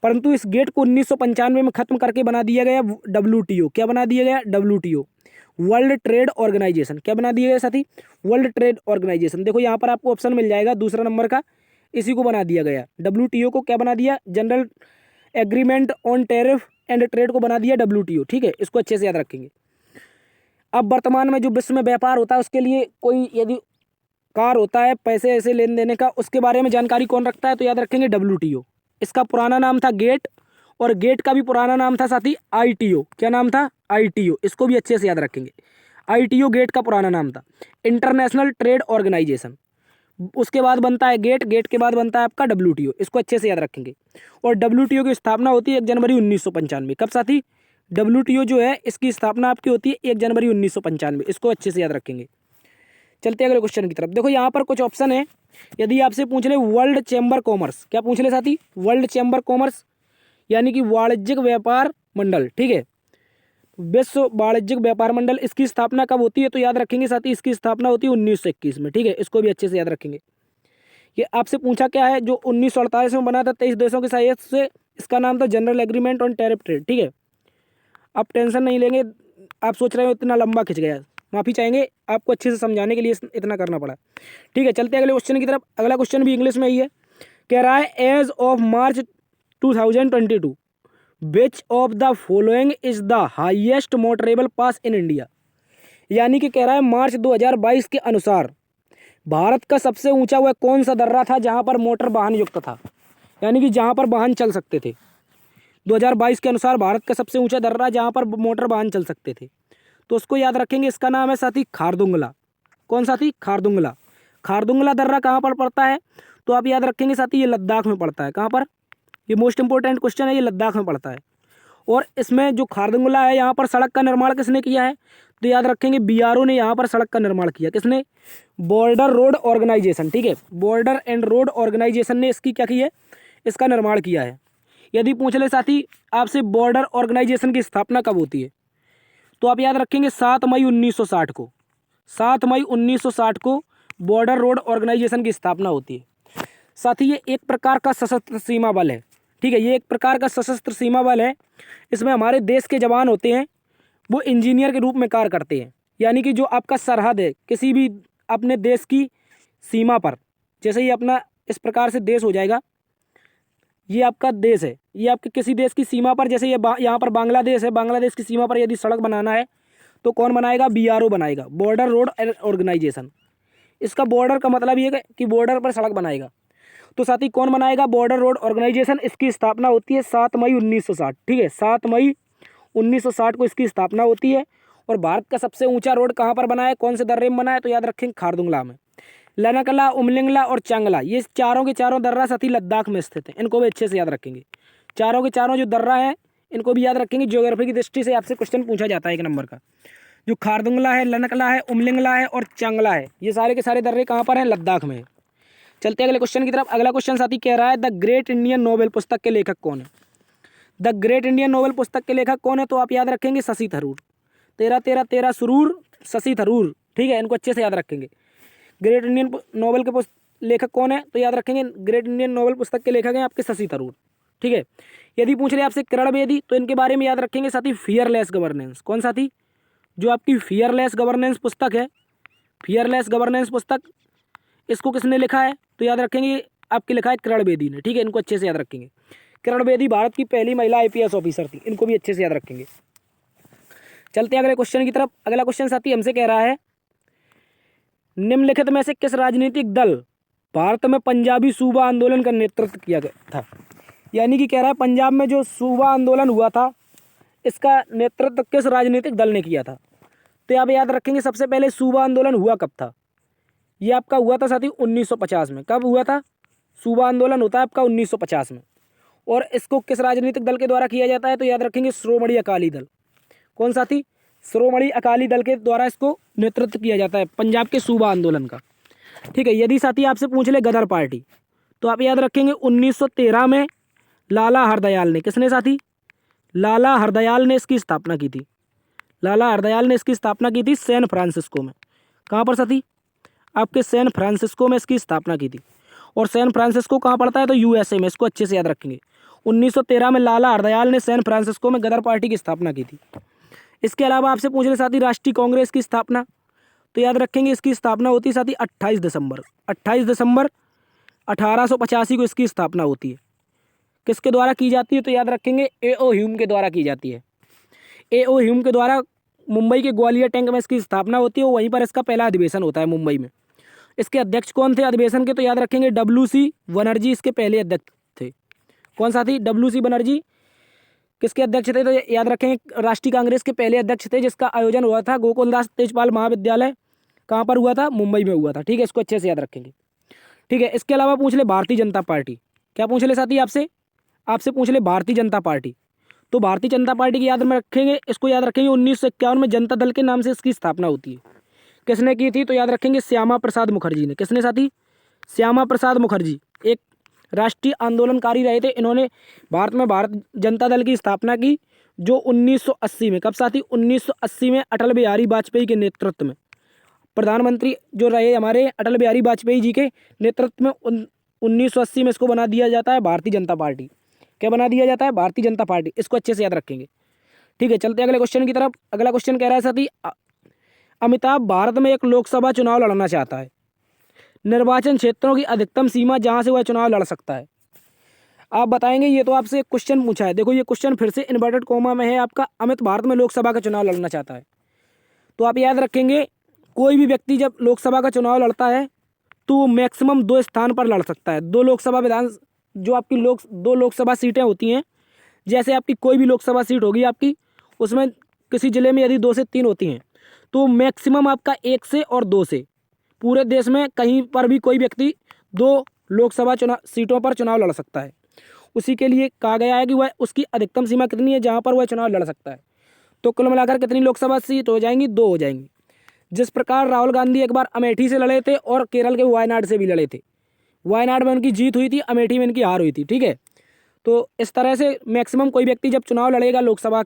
परंतु इस गेट को 1995 में खत्म करके बना दिया गया WTO। क्या बना दिया गया? WTO, world trade organization. क्या बना दिया गया साथी? World trade organization. देखो यहाँ पर आपको ऑप्शन मिल जाएगा दूसरा नंबर का, इसी को बना दिया गया। WTO को क्या बना दिया? General agreement on tariff and trade को बना दिया WTO, ठीक है। इसको अच्छे से याद रखेंगे। अब वर्तमान में जो विश्व में व्यापार होता है उसके लिए कोई यदि कार होता है पैसे ऐसे लेन देने का, उसके बारे में जानकारी कौन रखता है? तो याद रखेंगे WTO। इसका पुराना नाम था गेट और गेट का भी पुराना नाम था साथी ITO। क्या नाम था? ITO। इसको भी अच्छे से याद रखेंगे। ITO गेट का पुराना नाम था, इंटरनेशनल ट्रेड ऑर्गेनाइजेशन। उसके बाद बनता है गेट, गेट के बाद बनता है आपका WTO। इसको अच्छे से याद रखेंगे। और WTO की स्थापना होती है 1 जनवरी 1995। कब साथी? WTO जो है इसकी स्थापना आपकी होती है 1 जनवरी 1995। इसको अच्छे से याद रखेंगे। चलते हैं अगले क्वेश्चन की तरफ। देखो यहाँ पर कुछ ऑप्शन है। यदि आपसे पूछ ले वर्ल्ड चैम्बर कॉमर्स, क्या पूछ ले साथी? वर्ल्ड चैम्बर कॉमर्स यानी कि वाणिज्यिक व्यापार मंडल, ठीक है। विश्व वाणिज्यिक व्यापार मंडल, इसकी स्थापना कब होती है? तो याद रखेंगे साथी इसकी स्थापना होती है 1921 में, ठीक है। इसको भी अच्छे से याद रखेंगे। ये आपसे पूछा क्या है? जो 1948 में बना था 23 देशों के सहयोग से, इसका नाम था general agreement on tariff trade, ठीक है। आप टेंशन नहीं लेंगे, आप सोच रहे हो इतना लंबा खिंच गया, माफ़ी चाहेंगे, आपको अच्छे से समझाने के लिए इतना करना पड़ा, ठीक है। चलते हैं अगले क्वेश्चन की तरफ। अगला क्वेश्चन भी इंग्लिश में ही है। कह रहा है as of March 2022 which of the following is the highest motorable pass in India. यानी कि कह रहा है मार्च 2022 के अनुसार भारत का सबसे ऊंचा वह कौन सा दर्रा था जहां पर मोटर वाहन युक्त था, यानी कि जहां पर वाहन चल सकते थे। 2022 के अनुसार भारत का सबसे ऊंचा दर्रा जहां पर मोटर वाहन चल सकते थे, तो उसको याद रखेंगे। इसका नाम है साथी खारदुंगला। कौन सा थी? खारदुंगला। खारदुंगला दर्रा कहाँ पर पड़ता है? तो आप याद रखेंगे साथी ये लद्दाख में पड़ता है। कहाँ पर? ये मोस्ट इंपॉर्टेंट क्वेश्चन है, ये लद्दाख में पड़ता है। और इसमें जो खारदुंगला है यहाँ पर सड़क का निर्माण किसने किया है? तो याद रखेंगे बीआरओ ने यहाँ पर सड़क का निर्माण किया। किसने? Border road organization. ठीक है, बॉर्डर एंड रोड ऑर्गेनाइजेशन ने इसकी क्या की है? इसका निर्माण किया है। यदि पूछ ले साथी आपसे बॉर्डर ऑर्गेनाइजेशन की स्थापना कब होती है, तो आप याद रखेंगे 7 मई 1960 को। 7 मई 1960 को बॉर्डर रोड ऑर्गेनाइजेशन की स्थापना होती है। साथी ये एक प्रकार का सशस्त्र सीमा बल है। ठीक है, ये एक प्रकार का सशस्त्र सीमा बल है। इसमें हमारे देश के जवान होते हैं, वो इंजीनियर के रूप में कार्य करते हैं। यानी कि जो आपका सरहद है किसी भी अपने देश की सीमा पर, जैसे ही अपना इस प्रकार से देश हो जाएगा, ये आपका देश है, ये आपके किसी देश की सीमा पर, जैसे ये यहाँ पर बांग्लादेश है, बांग्लादेश की सीमा पर यदि सड़क बनाना है तो कौन बनाएगा? बीआरओ बनाएगा, बॉर्डर रोड ऑर्गेनाइजेशन। इसका बॉर्डर का मतलब ये है कि बॉर्डर पर सड़क बनाएगा। तो साथी कौन बनाएगा? Border road organization. इसकी स्थापना होती है 7 मई 1960। ठीक है, 7 मई 1960 को इसकी स्थापना होती है। और भारत का सबसे ऊंचा रोड कहाँ पर बना है? कौन से दर्रे में बना है? तो याद रखेंगे खारदुंगला में। लनकला, उमलिंगला और चांगला, ये चारों के चारों दर्रा साथी लद्दाख में स्थित है। इनको भी अच्छे से याद रखेंगे। चारों के चारों जो दर्रा है इनको भी याद रखेंगे। ज्योग्राफी की दृष्टि से आपसे क्वेश्चन पूछा जाता है 1 नंबर का। जो खारदुंगला है, लनकला है, उमलिंगला है और चांगला है, ये सारे के सारे दर्रे कहाँ पर हैं? लद्दाख में। चलते हैं अगले क्वेश्चन की तरफ। अगला क्वेश्चन साथी कह रहा है द ग्रेट इंडियन नोबेल पुस्तक के लेखक कौन है? द ग्रेट इंडियन नोबेल पुस्तक के लेखक कौन है? तो आप याद रखेंगे शशि थरूर। 13 सुरूर, शशि थरूर। ठीक है, इनको अच्छे से याद रखेंगे। ग्रेट इंडियन नोबेल के लेखक कौन है? तो याद रखेंगे ग्रेट इंडियन नोबेल पुस्तक के लेखक हैं आपके शशि थरूर। ठीक है, यदि पूछ रहे आपसे किरण बेदी तो इनके बारे में याद रखेंगे साथी फियरलेस गवर्नेंस। कौन साथी? जो आपकी फियरलेस गवर्नेंस पुस्तक है, फियरलेस गवर्नेंस पुस्तक, इसको किसने लिखा है? तो याद रखेंगे आपके लिखा है किरण बेदी ने। ठीक है, इनको अच्छे से याद रखेंगे। किरण बेदी भारत की पहली महिला आईपीएस ऑफिसर थी। इनको भी अच्छे से याद रखेंगे। चलते हैं अगले क्वेश्चन की तरफ। अगला क्वेश्चन साथी हमसे कह रहा है निम्नलिखित में से किस राजनीतिक दल भारत में पंजाबी सूबा आंदोलन का नेतृत्व किया गया था? यानी कि कह रहा है पंजाब में जो सूबा आंदोलन हुआ था इसका नेतृत्व किस राजनीतिक दल ने किया था? तो आप याद रखेंगे सबसे पहले सूबा आंदोलन हुआ कब था? ये आपका हुआ था साथी 1950 में। कब हुआ था? सूबा आंदोलन होता है आपका 1950 में। और इसको किस राजनीतिक दल के द्वारा किया जाता है? तो याद रखेंगे श्रोमणी अकाली दल। कौन साथी? श्रोमणी अकाली दल के द्वारा इसको नेतृत्व किया जाता है पंजाब के सूबा आंदोलन का। ठीक है, यदि साथी आपसे पूछ ले गदर पार्टी तो आप याद रखेंगे 1913 में लाला हरदयाल ने, किसने साथी? लाला हरदयाल ने इसकी स्थापना की थी। लाला हरदयाल ने इसकी स्थापना की थी सैन फ्रांसिस्को में। कहाँ पर साथी? आपके सैन फ्रांसिस्को में इसकी स्थापना की थी। और सैन फ्रांसिस्को कहाँ पड़ता है? तो यूएसए में। इसको अच्छे से याद रखेंगे। 1913 में लाला हरदयाल ने सैन फ्रांसिस्को में गदर पार्टी की स्थापना की थी। इसके अलावा आपसे पूछ ले साथी राष्ट्रीय कांग्रेस की स्थापना, तो याद रखेंगे इसकी स्थापना होती है साथी 28 दिसंबर 1885 को इसकी स्थापना होती है। किसके द्वारा की जाती है? तो याद रखेंगे ए.ओ. ह्यूम के द्वारा की जाती है। ए.ओ. ह्यूम के द्वारा मुंबई के ग्वालियर टैंक में इसकी स्थापना होती है। वहीं पर इसका पहला अधिवेशन होता है मुंबई में। इसके अध्यक्ष कौन थे अधिवेशन के? तो याद रखेंगे WC बनर्जी इसके पहले अध्यक्ष थे। कौन साथी? WC बनर्जी किसके अध्यक्ष थे? तो याद रखेंगे राष्ट्रीय कांग्रेस के पहले अध्यक्ष थे, जिसका आयोजन हुआ था गोकुलदास तेजपाल महाविद्यालय। कहाँ पर हुआ था? मुंबई में हुआ था। ठीक है, इसको अच्छे से याद रखेंगे। ठीक है, इसके अलावा पूछ ले भारतीय जनता पार्टी। क्या पूछ ले साथी आपसे पूछ ले भारतीय जनता पार्टी। तो भारतीय जनता पार्टी की याद में रखेंगे, इसको याद रखेंगे 1951 में जनता दल के नाम से इसकी स्थापना होती है। किसने की थी? तो याद रखेंगे श्यामा प्रसाद मुखर्जी ने। किसने साथी? श्यामा प्रसाद मुखर्जी एक राष्ट्रीय आंदोलनकारी रहे थे। इन्होंने भारत में भारत जनता दल की स्थापना की, जो 1980 में, कब साथी? 1980 में अटल बिहारी वाजपेयी के नेतृत्व में, प्रधानमंत्री जो रहे हमारे अटल बिहारी वाजपेयी जी के नेतृत्व में 1980 में इसको बना दिया जाता है भारतीय जनता पार्टी। क्या बना दिया जाता है? भारतीय जनता पार्टी। इसको अच्छे से याद रखेंगे। ठीक है, चलते अगले क्वेश्चन की तरफ। अगला क्वेश्चन कह रहा है साथी अमिताभ भारत में एक लोकसभा चुनाव लड़ना चाहता है। निर्वाचन क्षेत्रों की अधिकतम सीमा जहां से वह चुनाव लड़ सकता है, आप बताएंगे। ये तो आपसे क्वेश्चन पूछा है। देखो ये क्वेश्चन फिर से इन्वर्टेड कोमा में है आपका। अमित भारत में लोकसभा का चुनाव लड़ना चाहता है। तो आप याद रखेंगे कोई भी व्यक्ति जब लोकसभा का चुनाव लड़ता है तो वो मैक्सिमम 2 स्थान पर लड़ सकता है। 2 लोकसभा जो आपकी 2 लोकसभा सीटें होती हैं, जैसे आपकी कोई भी लोकसभा सीट होगी आपकी, उसमें किसी जिले में यदि 2 से 3 होती हैं तो मैक्सिमम आपका 1 से और 2 से पूरे देश में कहीं पर भी कोई व्यक्ति 2 लोकसभा सीटों पर चुनाव लड़ सकता है। उसी के लिए कहा गया है कि वह उसकी अधिकतम सीमा कितनी है जहाँ पर वह चुनाव लड़ सकता है। तो कुल मिलाकर कितनी लोकसभा सीट हो जाएंगी? 2 हो जाएंगी। जिस प्रकार राहुल गांधी एक बार अमेठी से लड़े थे और केरल के वायनाड से भी लड़े थे। वायनाड में उनकी जीत हुई थी, अमेठी में इनकी हार हुई थी। ठीक है, तो इस तरह से मैक्सिमम कोई व्यक्ति जब चुनाव लड़ेगा लोकसभा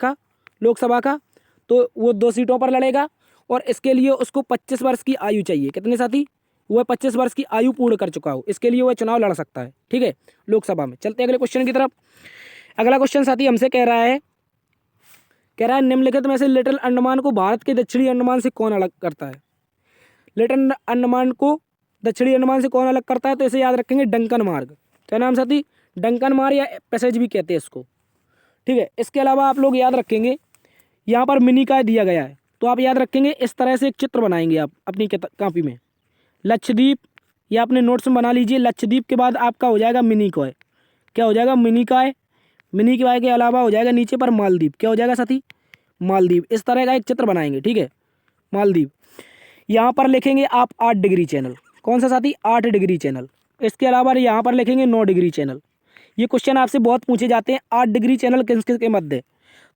का तो वो 2 सीटों पर लड़ेगा और इसके लिए उसको 25 वर्ष की आयु चाहिए। कितने साथी? वह 25 वर्ष की आयु पूर्ण कर चुका हो, इसके लिए वह चुनाव लड़ सकता है। ठीक है, लोकसभा में। चलते अगले क्वेश्चन की तरफ। अगला क्वेश्चन साथी हमसे कह रहा है निम्नलिखित में से लिटिल अंडमान को भारत के दक्षिणी अंडमान से कौन अलग करता है? लिटिल अंडमान को दक्षिणी अंडमान से कौन अलग करता है? तो इसे याद रखेंगे डंकन मार्ग। क्या नाम साथी? डंकन मार्ग या पैसेज भी कहते हैं इसको। ठीक है, इसके अलावा आप लोग याद रखेंगे यहाँ पर मिनिकॉय दिया गया है, तो आप याद रखेंगे इस तरह से एक चित्र बनाएंगे आप अपनी कॉपी में। लक्षद्वीप, या अपने नोट्स में बना लीजिए। लक्षद्वीप के बाद आपका हो जाएगा मिनिकॉय। क्या हो जाएगा? मिनिकॉय। मिनिकॉय के अलावा हो जाएगा नीचे पर मालदीव। क्या हो जाएगा साथी? मालदीव। इस तरह का एक चित्र बनाएंगे। ठीक है, मालदीव। यहाँ पर लिखेंगे आप 8 डिग्री चैनल। कौन सा साथी? 8 डिग्री चैनल। इसके अलावा यहाँ पर लिखेंगे 9 डिग्री चैनल। ये क्वेश्चन आपसे बहुत पूछे जाते हैं। 8 डिग्री चैनल किस किस के मध्य?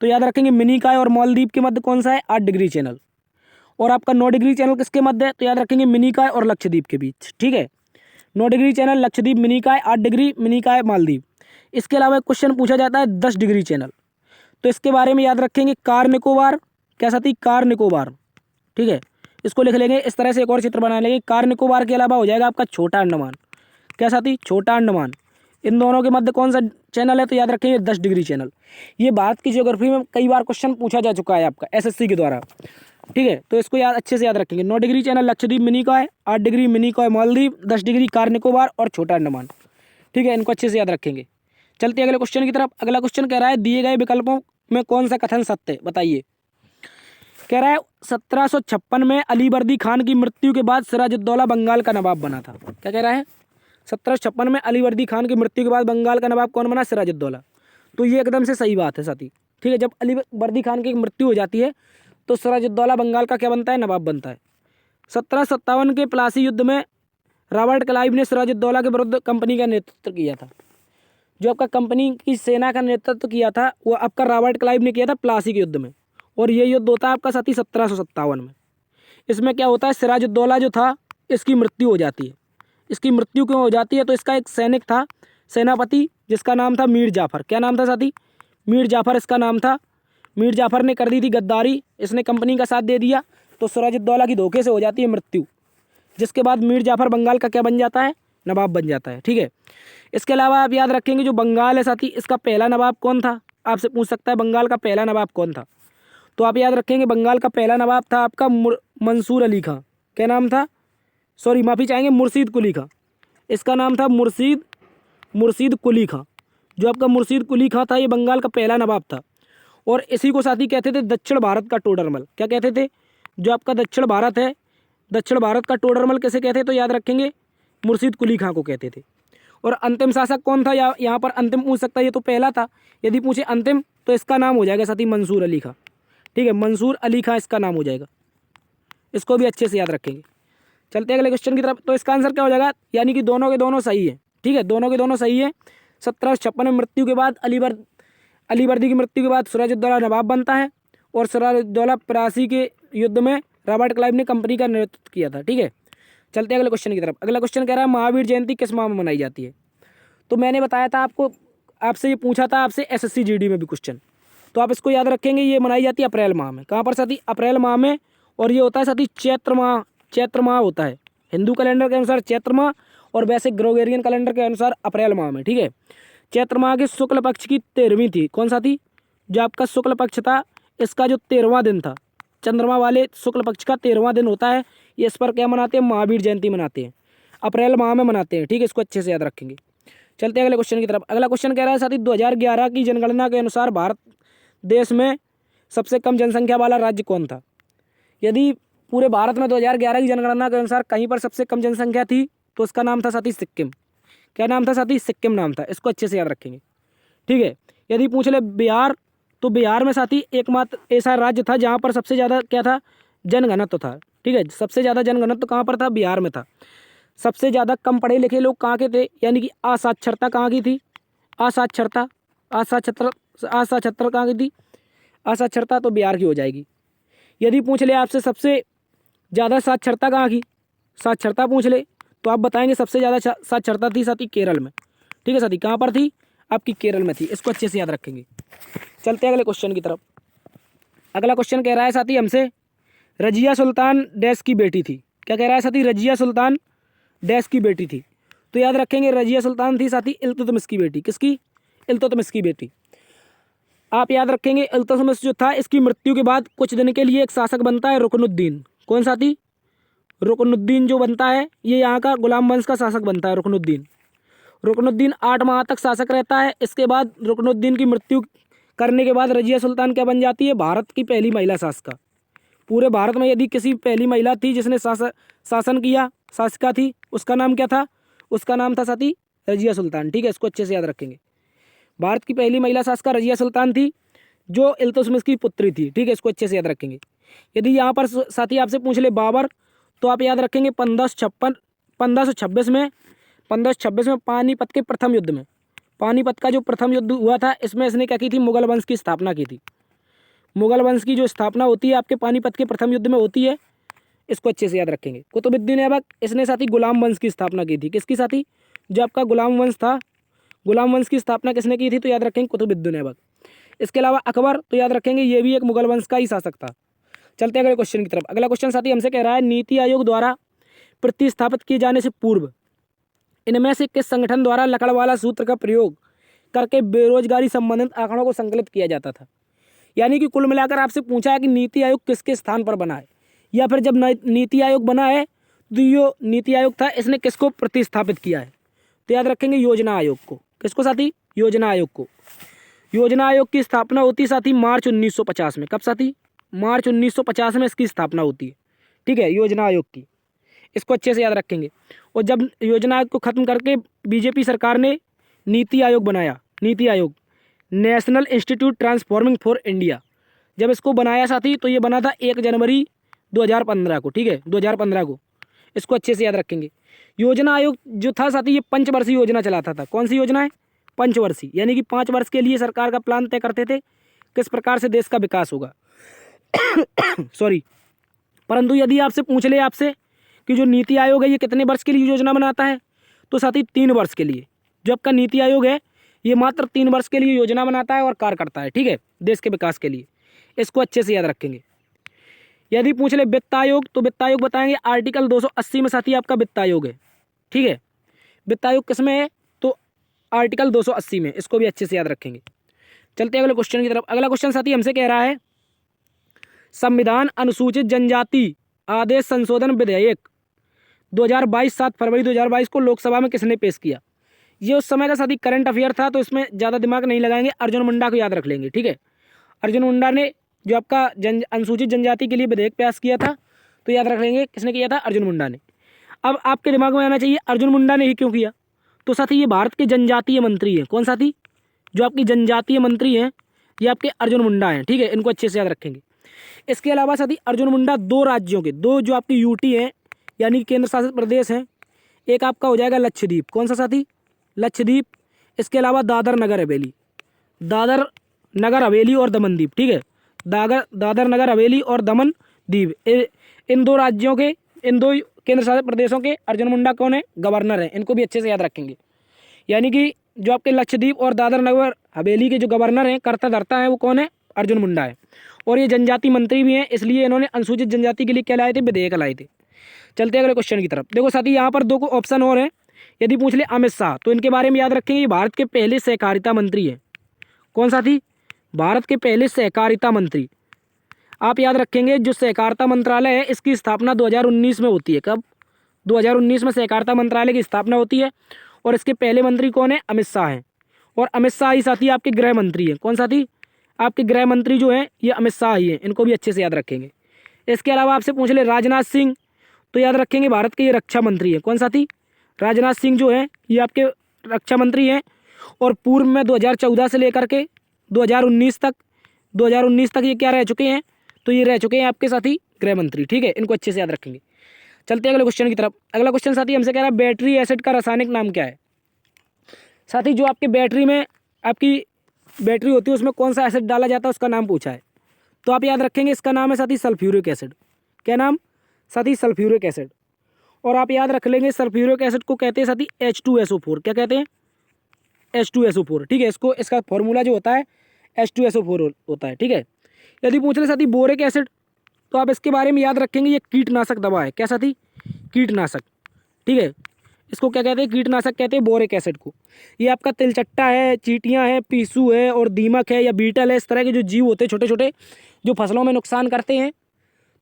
तो याद रखेंगे मिनिकॉय और मालदीव के मध्य कौन सा है? 8 डिग्री चैनल। और आपका 9 डिग्री चैनल किसके मध्य है? तो याद रखेंगे मिनिकॉय और लक्षद्वीप के बीच। ठीक है, 9 degree channel Lakshadweep Minicoy, 8 degree Minicoy Maldives. इसके अलावा एक क्वेश्चन पूछा जाता है 10 डिग्री चैनल, तो इसके बारे में याद रखेंगे कार निकोबार। क्या साथी? कार निकोबार। ठीक है, इसको लिख लेंगे। इस तरह से एक और चित्र बना लेंगे। कार निकोबार के अलावा हो जाएगा आपका छोटा अंडमान। क्या साथी? छोटा अंडमान। इन दोनों के मध्य कौन सा चैनल है? तो याद रखेंगे 10 डिग्री चैनल। ये भारत की ज्योग्राफी में कई बार क्वेश्चन पूछा जा चुका है आपका एसएससी के द्वारा। ठीक है, तो इसको अच्छे से याद रखेंगे। 9 degree channel Lakshadweep Minicoy, 8 degree Minicoy Maldives, 10 degree car Nicobar और छोटा अंडमान। ठीक है, इनको अच्छे से याद रखेंगे। चलते अगले क्वेश्चन की तरफ। अगला क्वेश्चन कह रहा है दिए गए विकल्पों में कौन सा कथन सत्य है? बताइए। कह रहा है 1756 में अलीवर्दी खान की मृत्यु के बाद सिराजुद्दौला बंगाल का नवाब बना था। क्या कह रहा है? 1756 में अलीवर्दी खान की मृत्यु के बाद बंगाल का नवाब कौन बना? सिराजुद्दौला। तो ये एकदम से सही बात है साथी। ठीक है, जब अलीवर्दी खान की मृत्यु हो जाती है तो सिराजुद्दौला बंगाल का क्या बनता है? नवाब बनता है। 1757 के प्लासी युद्ध में रॉबर्ट क्लाइव ने सिराजुद्दौला के विरुद्ध कंपनी का नेतृत्व किया था। जो आपका कंपनी की सेना का नेतृत्व किया था वो आपका रॉबर्ट क्लाइव ने किया था प्लासी के युद्ध में। और ये युद्ध होता है आपका साथी 1757 में। इसमें क्या होता है? सिराजुद्दौला जो था इसकी मृत्यु हो जाती है। इसकी मृत्यु क्यों हो जाती है? तो इसका एक सैनिक था, सेनापति, जिसका नाम था मीर जाफर। क्या नाम था साथी? मीर जाफर इसका नाम था। मीर जाफर ने कर दी थी गद्दारी, इसने कंपनी का साथ दे दिया, तो सिराजुद्दौला की धोखे से हो जाती है मृत्यु। जिसके बाद मीर जाफर बंगाल का क्या बन जाता है? नवाब बन जाता है। ठीक है, इसके अलावा आप याद रखेंगे जो बंगाल है साथी इसका पहला नवाब कौन था? आपसे पूछ सकता है बंगाल का पहला नवाब कौन था? तो आप याद रखेंगे बंगाल का पहला नवाब था आपका मंसूर अली खां। क्या नाम था? सॉरी माफ़ी चाहेंगे, मुर्शीद कुली खां। इसका नाम था मुर्शीद कुली खां। जो आपका मुर्शीद कुली खां था ये बंगाल का पहला नवाब था। और इसी को साथी कहते थे दक्षिण भारत का टोडरमल। क्या कहते थे? जो आपका दक्षिण भारत है, दक्षिण भारत का टोडरमल कैसे कहते हैं? तो याद रखेंगे मुर्शीद कुली खां को कहते थे। और अंतिम शासक कौन था? यहाँ पर अंतिम पूछ सकता है, ये तो पहला था। यदि पूछे अंतिम तो इसका नाम हो जाएगा साथी मंसूर अली खां। ठीक है, मंसूर अली खां इसका नाम हो जाएगा। इसको भी अच्छे से याद रखेंगे। चलते हैं अगले क्वेश्चन की तरफ। तो इसका आंसर क्या हो जाएगा? यानी कि दोनों के दोनों सही है। ठीक है, दोनों के दोनों सही है। 1756 में मृत्यु के बाद अलीवर्दी की मृत्यु के बाद सिराजुद्दौला नवाब बनता है और सिराजुद्दौला प्लासी के युद्ध में रॉबर्ट क्लाइव ने कंपनी का नेतृत्व किया था। ठीक है, चलते हैं अगले क्वेश्चन की तरफ। अगला क्वेश्चन कह रहा है महावीर जयंती किस माह में मनाई जाती है? तो मैंने बताया था आपको, आपसे ये पूछा था आपसे एसएससी जीडी में भी क्वेश्चन, तो आप इसको याद रखेंगे। ये मनाई जाती है अप्रैल माह में। कहाँ पर साथी? अप्रैल माह में। और ये होता है साथी चैत्र माह होता है। हिंदू कैलेंडर के अनुसार चैत्र माह और वैसे ग्रेगोरियन कैलेंडर के अनुसार अप्रैल माह में। ठीक है, चैत्र माह के शुक्ल पक्ष की 13वीं थी। कौन सा थी? जो आपका शुक्ल पक्ष था इसका जो 13वां दिन था, चंद्रमा वाले शुक्ल पक्ष का 13वां दिन होता है, ये इस पर क्या मनाते हैं? महावीर जयंती मनाते हैं। अप्रैल माह में मनाते हैं। ठीक है, इसको अच्छे से याद रखेंगे। चलते हैं अगले क्वेश्चन की तरफ। अगला क्वेश्चन कह रहा है साथी 2011 की जनगणना के अनुसार भारत देश में सबसे कम जनसंख्या वाला राज्य कौन था? यदि पूरे भारत में 2011 की जनगणना के अनुसार कहीं पर सबसे कम जनसंख्या थी तो उसका नाम था साथी सिक्किम। क्या नाम था साथी? सिक्किम नाम था। इसको अच्छे से याद रखेंगे। ठीक है, यदि पूछ ले बिहार, तो बिहार में साथी एकमात्र ऐसा राज्य था जहाँ पर सबसे ज़्यादा क्या था? जनघनत्व था। ठीक है। सबसे ज़्यादा जनघनत्व कहाँ पर था? बिहार में था। सबसे ज़्यादा कम पढ़े लिखे लोग कहाँ के थे? यानी कि असाक्षरता कहाँ की थी? असाक्षरता कहाँ की थी? असाक्षरता तो बिहार की हो जाएगी। यदि पूछ ले आपसे सबसे ज़्यादा साक्षरता कहाँ की, साक्षरता पूछ ले, तो आप बताएंगे सबसे ज़्यादा साक्षरता थी साथी केरल में। ठीक है साथी, कहाँ पर थी? आपकी केरल में थी। इसको अच्छे से याद रखेंगे। चलते हैं अगले क्वेश्चन की तरफ। अगला क्वेश्चन कह रहा है साथी हमसे, रजिया सुल्तान डैश की बेटी थी। क्या कह रहा है साथी? रजिया सुल्तान डैश की बेटी थी। तो याद रखेंगे रजिया सुल्तान थी साथी इल्तुतमिश की बेटी। किसकी? इल्तुतमिश की बेटी। आप याद रखेंगे इल्तुतमिश जो था, इसकी मृत्यु के बाद कुछ दिन के लिए एक शासक बनता है रुकनुद्दीन। कौन साथी? रुकनुद्दीन जो बनता है, ये यहाँ का गुलाम वंश का शासक बनता है रुकनुद्दीन। रुकनुद्दीन 8 माह तक शासक रहता है। इसके बाद रुकनुद्दीन की मृत्यु करने के बाद रजिया सुल्तान क्या बन जाती है? भारत की पहली महिला शासिका। पूरे भारत में यदि किसी पहली महिला थी जिसने शासन किया, शासिका थी, उसका नाम क्या था? उसका नाम था साथी रजिया सुल्तान। ठीक है, इसको अच्छे से याद रखेंगे। भारत की पहली महिला शासिका रजिया सुल्तान थी, जो इल्तुतमिश की पुत्री थी। ठीक है, इसको अच्छे से याद रखेंगे। यदि यहाँ पर साथी आपसे पूछ ले बाबर, तो आप याद रखेंगे 1526 में पानीपत के प्रथम युद्ध में, पानीपत का जो प्रथम युद्ध हुआ था, इसमें इसने क्या की थी? मुगल वंश की स्थापना की थी। मुगल वंश की जो स्थापना होती है आपके पानीपत के प्रथम युद्ध में होती है। इसको अच्छे से याद रखेंगे। कुतुबुद्दीन ऐबक, इसने साथी गुलाम वंश की स्थापना की थी। किसकी साथी? जो आपका गुलाम वंश था, गुलाम वंश की स्थापना किसने की थी? तो याद रखेंगे कुतुबुद्दीन ऐबक। इसके अलावा अकबर, तो याद रखेंगे ये भी एक मुगल वंश का ही शासक था। चलते हैं अगले क्वेश्चन की तरफ। अगला क्वेश्चन साथी हमसे कह रहा है, नीति आयोग द्वारा प्रतिस्थापित किए जाने से पूर्व इनमें से किस संगठन द्वारा लकड़वाला सूत्र का प्रयोग करके बेरोजगारी संबंधित आंकड़ों को संकलित किया जाता था? यानी कि कुल मिलाकर आपसे पूछा है कि नीति आयोग किसके स्थान पर बना है, या फिर जब नीति आयोग बना है तो जो नीति आयोग था इसने किसको प्रतिस्थापित किया है? तो याद रखेंगे योजना आयोग को। किसको साथी? योजना आयोग को। योजना आयोग की स्थापना होती साथी मार्च 1950 में। कब साथी? मार्च 1950 में इसकी स्थापना होती है। ठीक है, योजना आयोग की। इसको अच्छे से याद रखेंगे। और जब योजना आयोग को खत्म करके बीजेपी सरकार ने नीति आयोग बनाया, NITI Aayog, national institute transforming for India, जब इसको बनाया साथी तो ये बना था 1 जनवरी 2015 को। ठीक है, 2015 को। इसको अच्छे से याद रखेंगे। योजना आयोग जो था साथी ये पंचवर्षीय योजना चलाता था। कौन सी योजना है? पंचवर्षीय, यानी कि 5 वर्ष के लिए सरकार का प्लान तय करते थे किस प्रकार से देश का विकास होगा। सॉरी, परंतु यदि आपसे पूछ ले आपसे कि जो नीति आयोग है ये कितने वर्ष के लिए योजना बनाता है, तो साथी 3 वर्ष के लिए। जो आपका नीति आयोग है ये मात्र 3 वर्ष के लिए योजना बनाता है और कार्य करता है। ठीक है, देश के विकास के लिए। इसको अच्छे से याद रखेंगे। यदि पूछ ले वित्त आयोग, तो वित्त आयोग बताएंगे आर्टिकल 280 में साथी आपका वित्त आयोग है। ठीक है, वित्त आयोग किस में है? तो आर्टिकल 280 में। इसको भी अच्छे से याद रखेंगे। चलते हैं अगले क्वेश्चन की तरफ। अगला क्वेश्चन साथी हमसे कह रहा है, संविधान अनुसूचित जनजाति आदेश संशोधन विधेयक 2022 7 फरवरी 2022 को लोकसभा में किसने पेश किया? ये उस समय का साथी करंट अफेयर था, तो इसमें ज़्यादा दिमाग नहीं लगाएंगे। अर्जुन मुंडा को याद रख लेंगे। ठीक है, अर्जुन मुंडा ने जो आपका अनुसूचित जनजाति के लिए विधेयक पेश किया था, तो याद रख लेंगे किसने किया था? अर्जुन मुंडा ने। अब आपके दिमाग में आना चाहिए अर्जुन मुंडा ने ही क्यों किया? तो साथी ये भारत के जनजातीय मंत्री हैं। कौन साथी? जो आपकी जनजातीय मंत्री हैं ये आपके अर्जुन मुंडा हैं। ठीक है, इनको अच्छे से याद रखेंगे। इसके अलावा साथी अर्जुन मुंडा 2 राज्यों के, 2 जो आपकी यूटी हैं यानी केंद्र शासित प्रदेश हैं, एक आपका हो जाएगा लक्षद्वीप। कौन सा साथी? लक्षद्वीप। इसके अलावा दादर नगर हवेली, दादर नगर हवेली और दमन द्वीप। ठीक है, दादर नगर हवेली और दमन द्वीप, इन 2 राज्यों के, इन 2 केंद्र शासित प्रदेशों के अर्जुन मुंडा कौन है? गवर्नर हैं। इनको भी अच्छे से याद रखेंगे। यानी कि जो आपके लक्षद्वीप और दादर नगर हवेली के जो गवर्नर हैं, कर्ता धर्ता हैं, वो कौन है? अर्जुन मुंडा है। और ये जनजाति मंत्री भी हैं, इसलिए इन्होंने अनुसूचित जनजाति के लिए क्या लाए थे? विधेयक लाए थे। चलते हैं अगले क्वेश्चन की तरफ। देखो साथी यहाँ पर 2 को ऑप्शन और हैं। यदि पूछ ले अमित शाह, तो इनके बारे में याद रखेंगे, ये भारत के पहले सहकारिता मंत्री हैं। कौन साथी? भारत के पहले सहकारिता मंत्री। आप याद रखेंगे जो सहकारिता मंत्रालय है इसकी स्थापना 2019 में होती है। कब? 2019 में सहकारिता मंत्रालय की स्थापना होती है। और इसके पहले मंत्री कौन है? अमित शाह हैं। और अमित शाह ही साथी आपके गृह मंत्री हैं। कौन साथी? आपके गृह मंत्री जो हैं ये अमित शाह ही हैं। इनको भी अच्छे से याद रखेंगे। इसके अलावा आपसे पूछ ले राजनाथ सिंह, तो याद रखेंगे भारत के ये रक्षा मंत्री हैं। कौन साथी? राजनाथ सिंह जो हैं ये आपके रक्षा मंत्री हैं। और पूर्व में 2014 से लेकर के 2019 तक ये क्या रह चुके हैं? तो ये रह चुके हैं आपके साथी गृह मंत्री। ठीक है, इनको अच्छे से याद रखेंगे। चलते हैं अगले क्वेश्चन की तरफ। अगला क्वेश्चन साथी हमसे कह रहा है बैटरी एसिड का रासायनिक नाम क्या है। साथी जो आपके बैटरी में आपकी बैटरी होती है उसमें कौन सा एसिड डाला जाता है उसका नाम पूछा है। तो आप याद रखेंगे इसका नाम है साथी सल्फ्यूरिक एसिड। क्या नाम साथी? Sulphuric acid. और आप याद रख लेंगे सल्फ्यूरिक एसिड को कहते हैं साथी H2SO4। क्या कहते हैं? H2SO4। ठीक है, इसको इसका फॉर्मूला जो होता है H2SO4 होता है। ठीक है, यदि पूछ ले साथी बोरिक एसिड तो आप इसके बारे में याद रखेंगे ये कीटनाशक दवा है। क्या साथी? कीटनाशक। ठीक है, इसको क्या कहते हैं? कीटनाशक कहते हैं बोरिक एसिड को। ये आपका तिलचट्टा है, चींटियां हैं, पीसू है और दीमक है या बीटल है, इस तरह के जो जीव होते हैं छोटे छोटे जो फसलों में नुकसान करते हैं,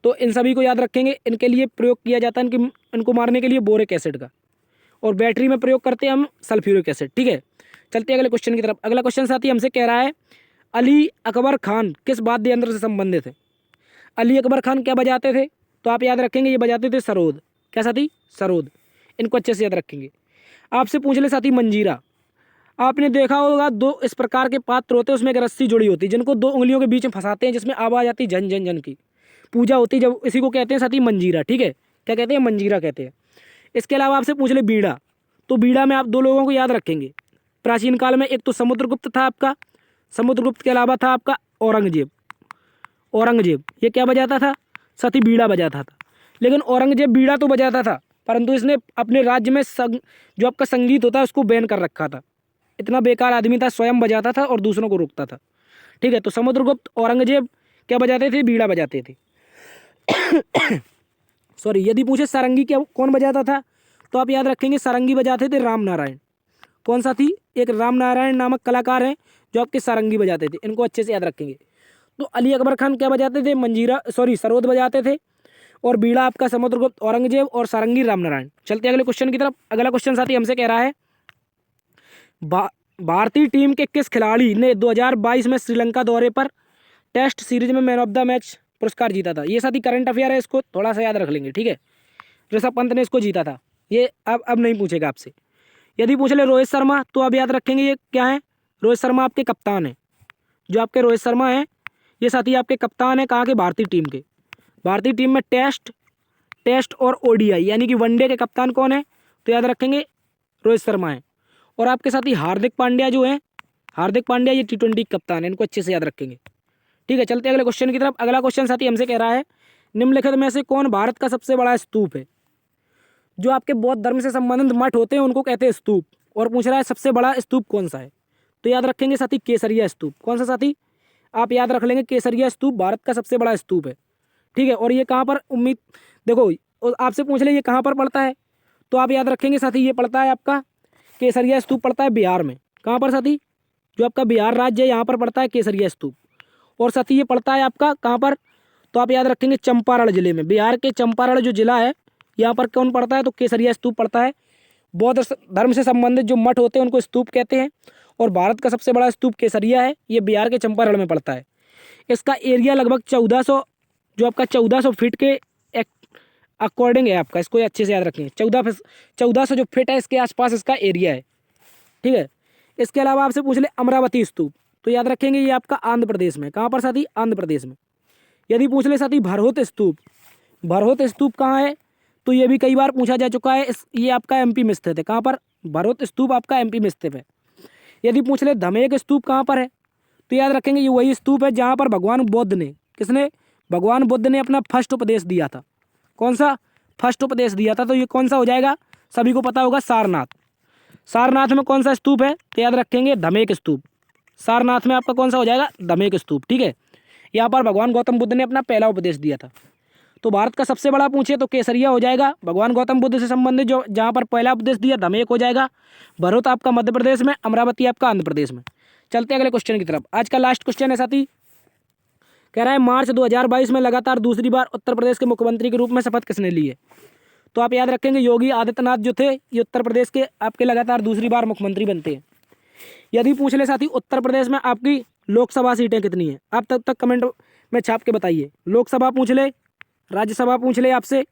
तो इन सभी को याद रखेंगे। इनके लिए प्रयोग किया जाता है इनको मारने के लिए बोरिक एसिड का। और बैटरी में प्रयोग करते हैं हम सल्फ्यूरिक एसिड। ठीक है, चलते हैं अगले क्वेश्चन की तरफ। अगला क्वेश्चन साथी हमसे कह रहा है अली अकबर खान किस वाद्य यंत्र से संबंधित है। अली अकबर खान क्या बजाते थे? तो आप याद रखेंगे ये बजाते थे सरोद। क्या साथी? सरोद। इनको अच्छे से याद रखेंगे। आपसे पूछ ले साथी मंजीरा। आपने देखा होगा दो इस प्रकार के पात्र होते हैं, उसमें एक रस्सी जुड़ी होती है जिनको दो उंगलियों के बीच में फंसाते हैं, जिसमें आवाज़ आती है झन झन झन की। पूजा होती है जब, इसी को कहते हैं साथी मंजीरा। ठीक है, क्या कहते हैं? मंजीरा कहते हैं। इसके अलावा आपसे पूछ ले बीड़ा। तो बीड़ा में आप दो लोगों को याद रखेंगे प्राचीन काल में, एक तो समुद्रगुप्त था आपका, समुद्रगुप्त के अलावा था आपका औरंगजेब। औरंगजेब ये क्या बजाता था साथी? बीड़ा बजाता था। लेकिन औरंगजेब बीड़ा तो बजाता था परंतु इसने अपने राज्य में जो आपका संगीत होता है उसको बैन कर रखा था। इतना बेकार आदमी था, स्वयं बजाता था और दूसरों को रोकता था। ठीक है, तो समुद्रगुप्त औरंगजेब क्या बजाते थे? बीड़ा बजाते थे। सॉरी, यदि पूछे सारंगी क्या कौन बजाता था तो आप याद रखेंगे सारंगी बजाते थे राम नारायण। कौन सा थी? एक राम नारायण नामक कलाकार हैं जो आपके सारंगी बजाते थे। इनको अच्छे से याद रखेंगे। तो अली अकबर खान क्या बजाते थे? सरोद बजाते थे। और बीड़ा आपका समुद्रगुप्त औरंगजेब और सारंगी राम नारायण। चलते अगले क्वेश्चन की तरफ। अगला क्वेश्चन साथी हमसे कह रहा है भारतीय टीम के किस खिलाड़ी ने 2022 में श्रीलंका दौरे पर टेस्ट सीरीज में मैन ऑफ द मैच पुरस्कार जीता था। ये साथी करंट अफेयर है, इसको थोड़ा सा याद रख लेंगे। ठीक है, ऋषभ पंत ने इसको जीता था। ये अब नहीं पूछेगा आपसे। यदि पूछ ले रोहित शर्मा तो आप याद रखेंगे ये क्या है? रोहित शर्मा आपके कप्तान हैं। जो आपके रोहित शर्मा हैं ये साथी आपके कप्तान हैं। कहाँ के? भारतीय टीम के। भारतीय टीम में टेस्ट और ओडीआई यानी कि वनडे के कप्तान कौन है? तो याद रखेंगे रोहित शर्मा है। और आपके साथ ही हार्दिक पांड्या जो है, हार्दिक पांड्या ये T20 कप्तान है। इनको अच्छे से याद रखेंगे। ठीक है, चलते अगले क्वेश्चन की तरफ। अगला क्वेश्चन साथी हमसे कह रहा है निम्नलिखित में से कौन भारत का सबसे बड़ा स्तूप है। जो आपके बौद्ध धर्म से संबंधित मठ होते हैं उनको कहते हैं स्तूप। और पूछ रहा है सबसे बड़ा स्तूप कौन सा है। तो याद रखेंगे साथी केसरिया स्तूप। कौन सा साथी? आप याद रख लेंगे केसरिया स्तूप भारत का सबसे बड़ा स्तूप है। ठीक है, और ये कहाँ पर देखो आपसे पूछ ले ये कहाँ पर पड़ता है तो आप याद रखेंगे साथी ये पड़ता है आपका केसरिया स्तूप पड़ता है बिहार में। कहाँ पर साथी? जो आपका बिहार राज्य है यहाँ पर पड़ता है केसरिया स्तूप। और साथी ये पड़ता है आपका कहाँ पर? तो आप याद रखेंगे चंपारण जिले में। बिहार के चंपारण जो जिला है यहाँ पर कौन पड़ता है? तो केसरिया स्तूप पड़ता है। बौद्ध धर्म से संबंधित जो मठ होते हैं उनको स्तूप कहते हैं। और भारत का सबसे बड़ा स्तूप केसरिया है, ये बिहार के चंपारण में पड़ता है। इसका एरिया लगभग 1400 जो आपका 1400 फीट के अकॉर्डिंग है आपका। इसको अच्छे से याद रखेंगे। 1400 जो फीट है इसके आसपास इसका एरिया है। ठीक है, इसके अलावा आपसे पूछ ले अमरावती स्तूप। तो याद रखेंगे ये आपका आंध्र प्रदेश में। कहाँ पर साथी? आंध्र प्रदेश में। यदि पूछ ले साथी भरहोत स्तूप। भरहोत स्तूप कहाँ है? तो ये भी कई बार पूछा जा चुका है। ये आपका MP में स्थित है। कहाँ पर? भरहोत स्तूप आपका MP में स्थित है। यदि पूछ ले धमेक स्तूप कहाँ पर है तो याद रखेंगे ये वही स्तूप है जहाँ पर भगवान बुद्ध ने, किसने? भगवान बुद्ध ने अपना फर्स्ट उपदेश दिया था। कौन सा? फर्स्ट उपदेश दिया था। तो ये कौन सा हो जाएगा? सभी को पता होगा सारनाथ। सारनाथ में कौन सा स्तूप है? तो याद रखेंगे धमेक स्तूप। सारनाथ में आपका कौन सा हो जाएगा? धमेक स्तूप। ठीक है, यहाँ पर भगवान गौतम बुद्ध ने अपना पहला उपदेश दिया था। तो भारत का सबसे बड़ा पूछे तो केसरिया हो जाएगा। भगवान गौतम बुद्ध से संबंधित जो जहाँ पर पहला उपदेश दिया धमेक हो जाएगा। भरहोत आपका मध्य प्रदेश में, अमरावती आपका आंध्र प्रदेश में। चलते अगले क्वेश्चन की तरफ। आज का लास्ट क्वेश्चन है साथी, कह रहा है मार्च 2022 में लगातार दूसरी बार उत्तर प्रदेश के मुख्यमंत्री के रूप में शपथ किसने ली है। तो आप याद रखेंगे योगी आदित्यनाथ जो थे ये उत्तर प्रदेश के आपके लगातार दूसरी बार मुख्यमंत्री बनते हैं। यदि पूछ ले साथी उत्तर प्रदेश में आपकी लोकसभा सीटें कितनी हैं, आप तब तक कमेंट में छाप के बताइए। लोकसभा पूछ ले, राज्यसभा पूछ ले आपसे,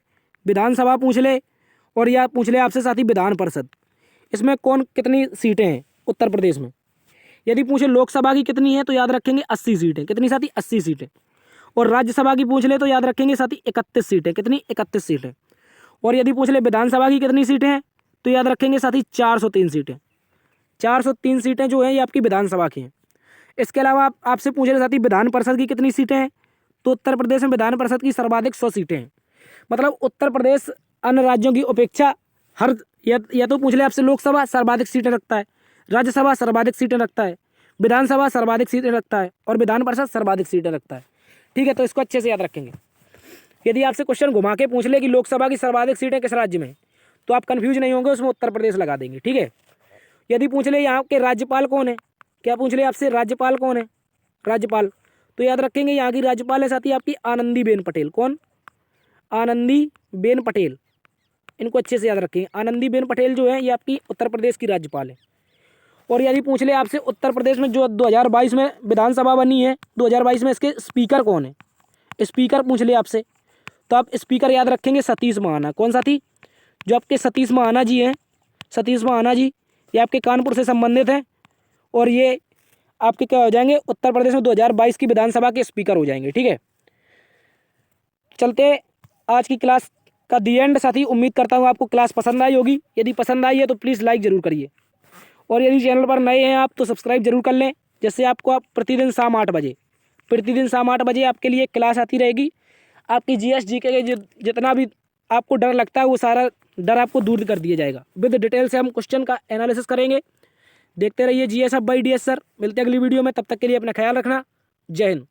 विधानसभा पूछ ले और या पूछ ले आपसे साथी विधान परिषद। इसमें कौन कितनी सीटें हैं उत्तर प्रदेश में। यदि पूछे लोकसभा की कितनी है तो याद रखेंगे 80 सीटें। कितनी साथी? 80 सीटें। और राज्यसभा की पूछ ले तो याद रखेंगे साथी 31 सीटें। कितनी? 31 सीटें। और यदि पूछ ले विधानसभा की कितनी सीटें हैं तो याद रखेंगे साथी 403 सीटें। 403 सीटें जो हैं ये आपकी विधानसभा की हैं। इसके अलावा आपसे पूछ ले साथी विधान परिषद की कितनी सीटें हैं, तो उत्तर प्रदेश में विधान परिषद की सर्वाधिक 100 सीटें हैं। मतलब उत्तर प्रदेश अन्य राज्यों की अपेक्षा हर या तो पूछ ले आपसे लोकसभा सर्वाधिक सीटें रखता है, राज्यसभा सर्वाधिक सीटें रखता है, विधानसभा सर्वाधिक सीटें रखता है और विधान परिषद सर्वाधिक सीटें रखता है। ठीक है, तो इसको अच्छे से याद रखेंगे। यदि आपसे क्वेश्चन घुमा के पूछ ले कि लोकसभा की सर्वाधिक सीटें किस राज्य में हैं, तो आप कंफ्यूज नहीं होंगे, उसमें उत्तर प्रदेश लगा देंगे। ठीक है। यदि पूछ ले यहाँ के राज्यपाल कौन है, क्या पूछ ले आपसे राज्यपाल कौन है, राज्यपाल, तो याद रखेंगे यहाँ की राज्यपाल है साथी आपकी आनंदीबेन पटेल। कौन? आनंदीबेन पटेल। इनको अच्छे से याद रखेंगे। आनंदीबेन पटेल जो है ये आपकी उत्तर प्रदेश की राज्यपाल है। और यदि पूछ ले आपसे उत्तर प्रदेश में जो 2022 में विधानसभा बनी है, 2022 में इसके स्पीकर कौन है, स्पीकर पूछ ले आपसे, तो आप स्पीकर याद रखेंगे सतीश महाना। कौन साथी? जो आपके सतीश महाना जी हैं, सतीश महाना जी, ये आपके कानपुर से संबंधित हैं और ये आपके क्या हो जाएंगे, उत्तर प्रदेश में 2022 की विधानसभा के स्पीकर हो जाएंगे। ठीक है, चलते आज की क्लास का दी एंड साथी। उम्मीद करता हूँ आपको क्लास पसंद आई होगी। यदि पसंद आई है तो प्लीज़ लाइक ज़रूर करिए और यदि चैनल पर नए हैं आप तो सब्सक्राइब जरूर कर लें, जिससे आपको प्रतिदिन शाम 8 बजे आपके लिए क्लास आती रहेगी। आपकी जीएस जीके के जितना भी आपको डर लगता है वो सारा डर आपको दूर कर दिया जाएगा। विद डिटेल से हम क्वेश्चन का एनालिसिस करेंगे। देखते रहिए GS hub by DS sir. मिलते हैं अगली वीडियो में, तब तक के लिए अपना ख्याल रखना। जय हिंद।